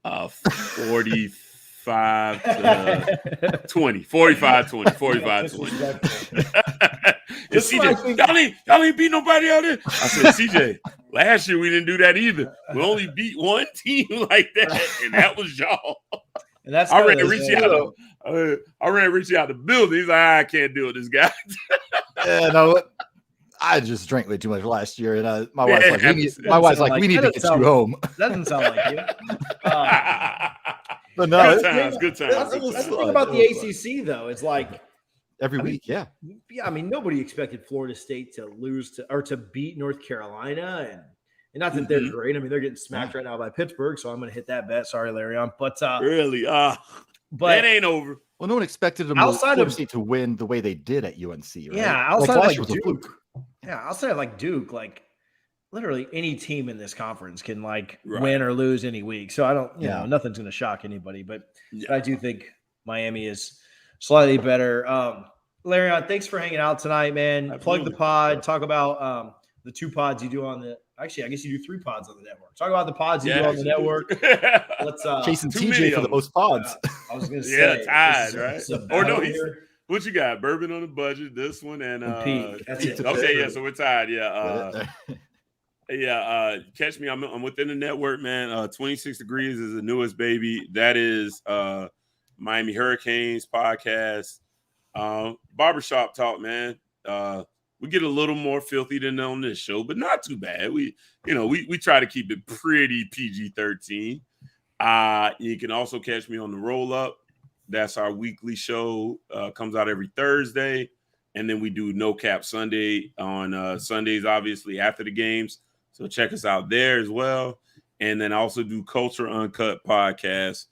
45 to 20. 45 20. 45 20. And CJ, y'all ain't beat nobody out there. I said, CJ, last year we didn't do that either. We only beat one team like that, and that was y'all. And that's I ran Richie out the building. He's like, I can't deal with this guy. Yeah, no, I just drank way too much last year, and my wife's like, we need to get you home. Doesn't sound like you. But no, good times. That's the thing about the ACC, though. It's like every week, yeah. I mean, nobody expected Florida State to lose to beat North Carolina, and not that they're great. I mean, they're getting smacked right now by Pittsburgh, so I'm going to hit that bet. Sorry, Larion, but really, but it ain't over. Well, no one expected them Florida State to win the way they did at UNC, right? Yeah, outside of Duke. Yeah, outside of Duke, literally any team in this conference can win or lose any week. So I don't, you know, nothing's going to shock anybody. But I do think Miami is slightly better. Larion, thanks for hanging out tonight, man. Absolutely. Plug the pod. Talk about the 2 pods you do on the. Actually, I guess you do 3 pods on the network. Talk about the pods you do on the network. Let's chasing TJ for the most pods. I was going to say, tied, right? Or no, what you got? Bourbon on the budget. This one and Peak. That's it. Okay, yeah. So we're tied. Yeah. Catch me. I'm within the network, man. 26 Degrees is the newest baby. That is Miami Hurricanes podcast. Barbershop talk, man. We get a little more filthy than on this show, but not too bad. We try to keep it pretty PG-13. You can also catch me on the Roll Up. That's our weekly show. Comes out every Thursday. And then we do No Cap Sunday on Sundays, obviously, after the games. So check us out there as well. And then I also do Culture Uncut podcast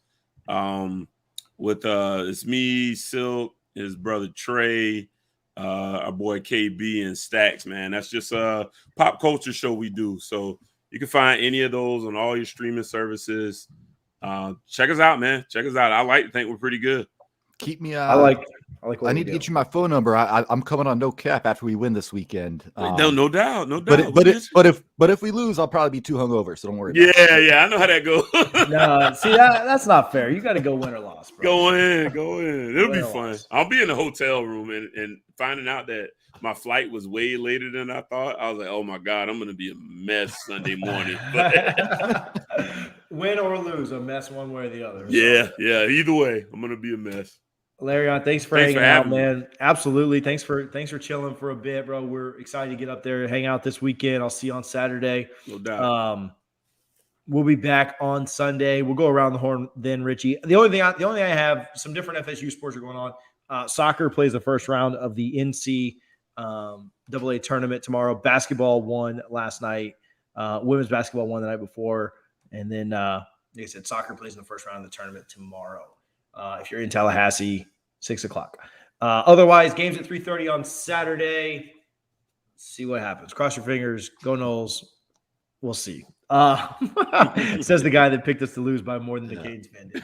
with it's me, Silk, his brother Trey, our boy KB, and Stacks, man. That's just a pop culture show we do. So you can find any of those on all your streaming services. Check us out, man. Check us out. I like to think we're pretty good. Keep me. I need to get you my phone number. I'm coming on No Cap after we win this weekend. No doubt. But if we lose, I'll probably be too hungover. So don't worry. Yeah. I know how that goes. No, see that's not fair. You got to go win or loss, bro. Go in. It'll be fun. I'll be in the hotel room and finding out that my flight was way later than I thought. I was like, oh my God, I'm gonna be a mess Sunday morning. Win or lose, a mess one way or the other. Yeah. Either way, I'm gonna be a mess. Larion, thanks for hanging out, man. Absolutely. Thanks for chilling for a bit, bro. We're excited to get up there and hang out this weekend. I'll see you on Saturday. No doubt. We'll be back on Sunday. We'll go around the horn then, Richie. The only thing I have, some different FSU sports are going on. Soccer plays the first round of the NC AA tournament tomorrow. Basketball won last night. Women's basketball won the night before. And then, like I said, soccer plays in the first round of the tournament tomorrow. If you're in Tallahassee, 6:00. Otherwise, games at 3:30 on Saturday. Let's see what happens. Cross your fingers. Go Noles. We'll see. Says the guy that picked us to lose by more than the Canes fan did.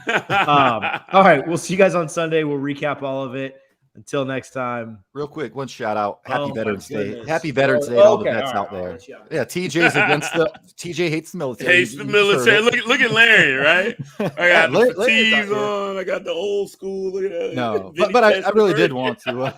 All right. We'll see you guys on Sunday. We'll recap all of it. Until next time. Real quick, one shout out. Happy Veterans Day. Happy Veterans Day to all the vets out there. Yeah, TJ's against TJ hates the military. Hates the military. Look at Larry, right? I got the fatigues on. I got the old school. Look at that. No, but I really did want to.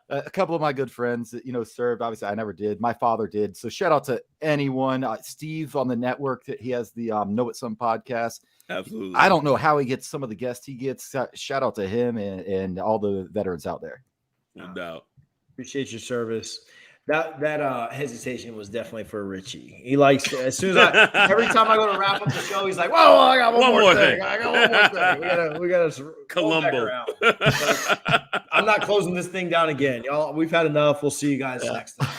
A couple of my good friends that, served. Obviously, I never did. My father did. So shout out to anyone. Steve on the network, that he has the Know It Some podcast. Absolutely. I don't know how he gets some of the guests he gets. Shout out to him and all the veterans out there. No doubt. Appreciate your service. That hesitation was definitely for Richie. He likes to, as soon as every time I go to wrap up the show, he's like, "Whoa, I got one more thing. I got one more thing. We gotta Columbo." I'm not closing this thing down again, y'all. We've had enough. We'll see you guys next time.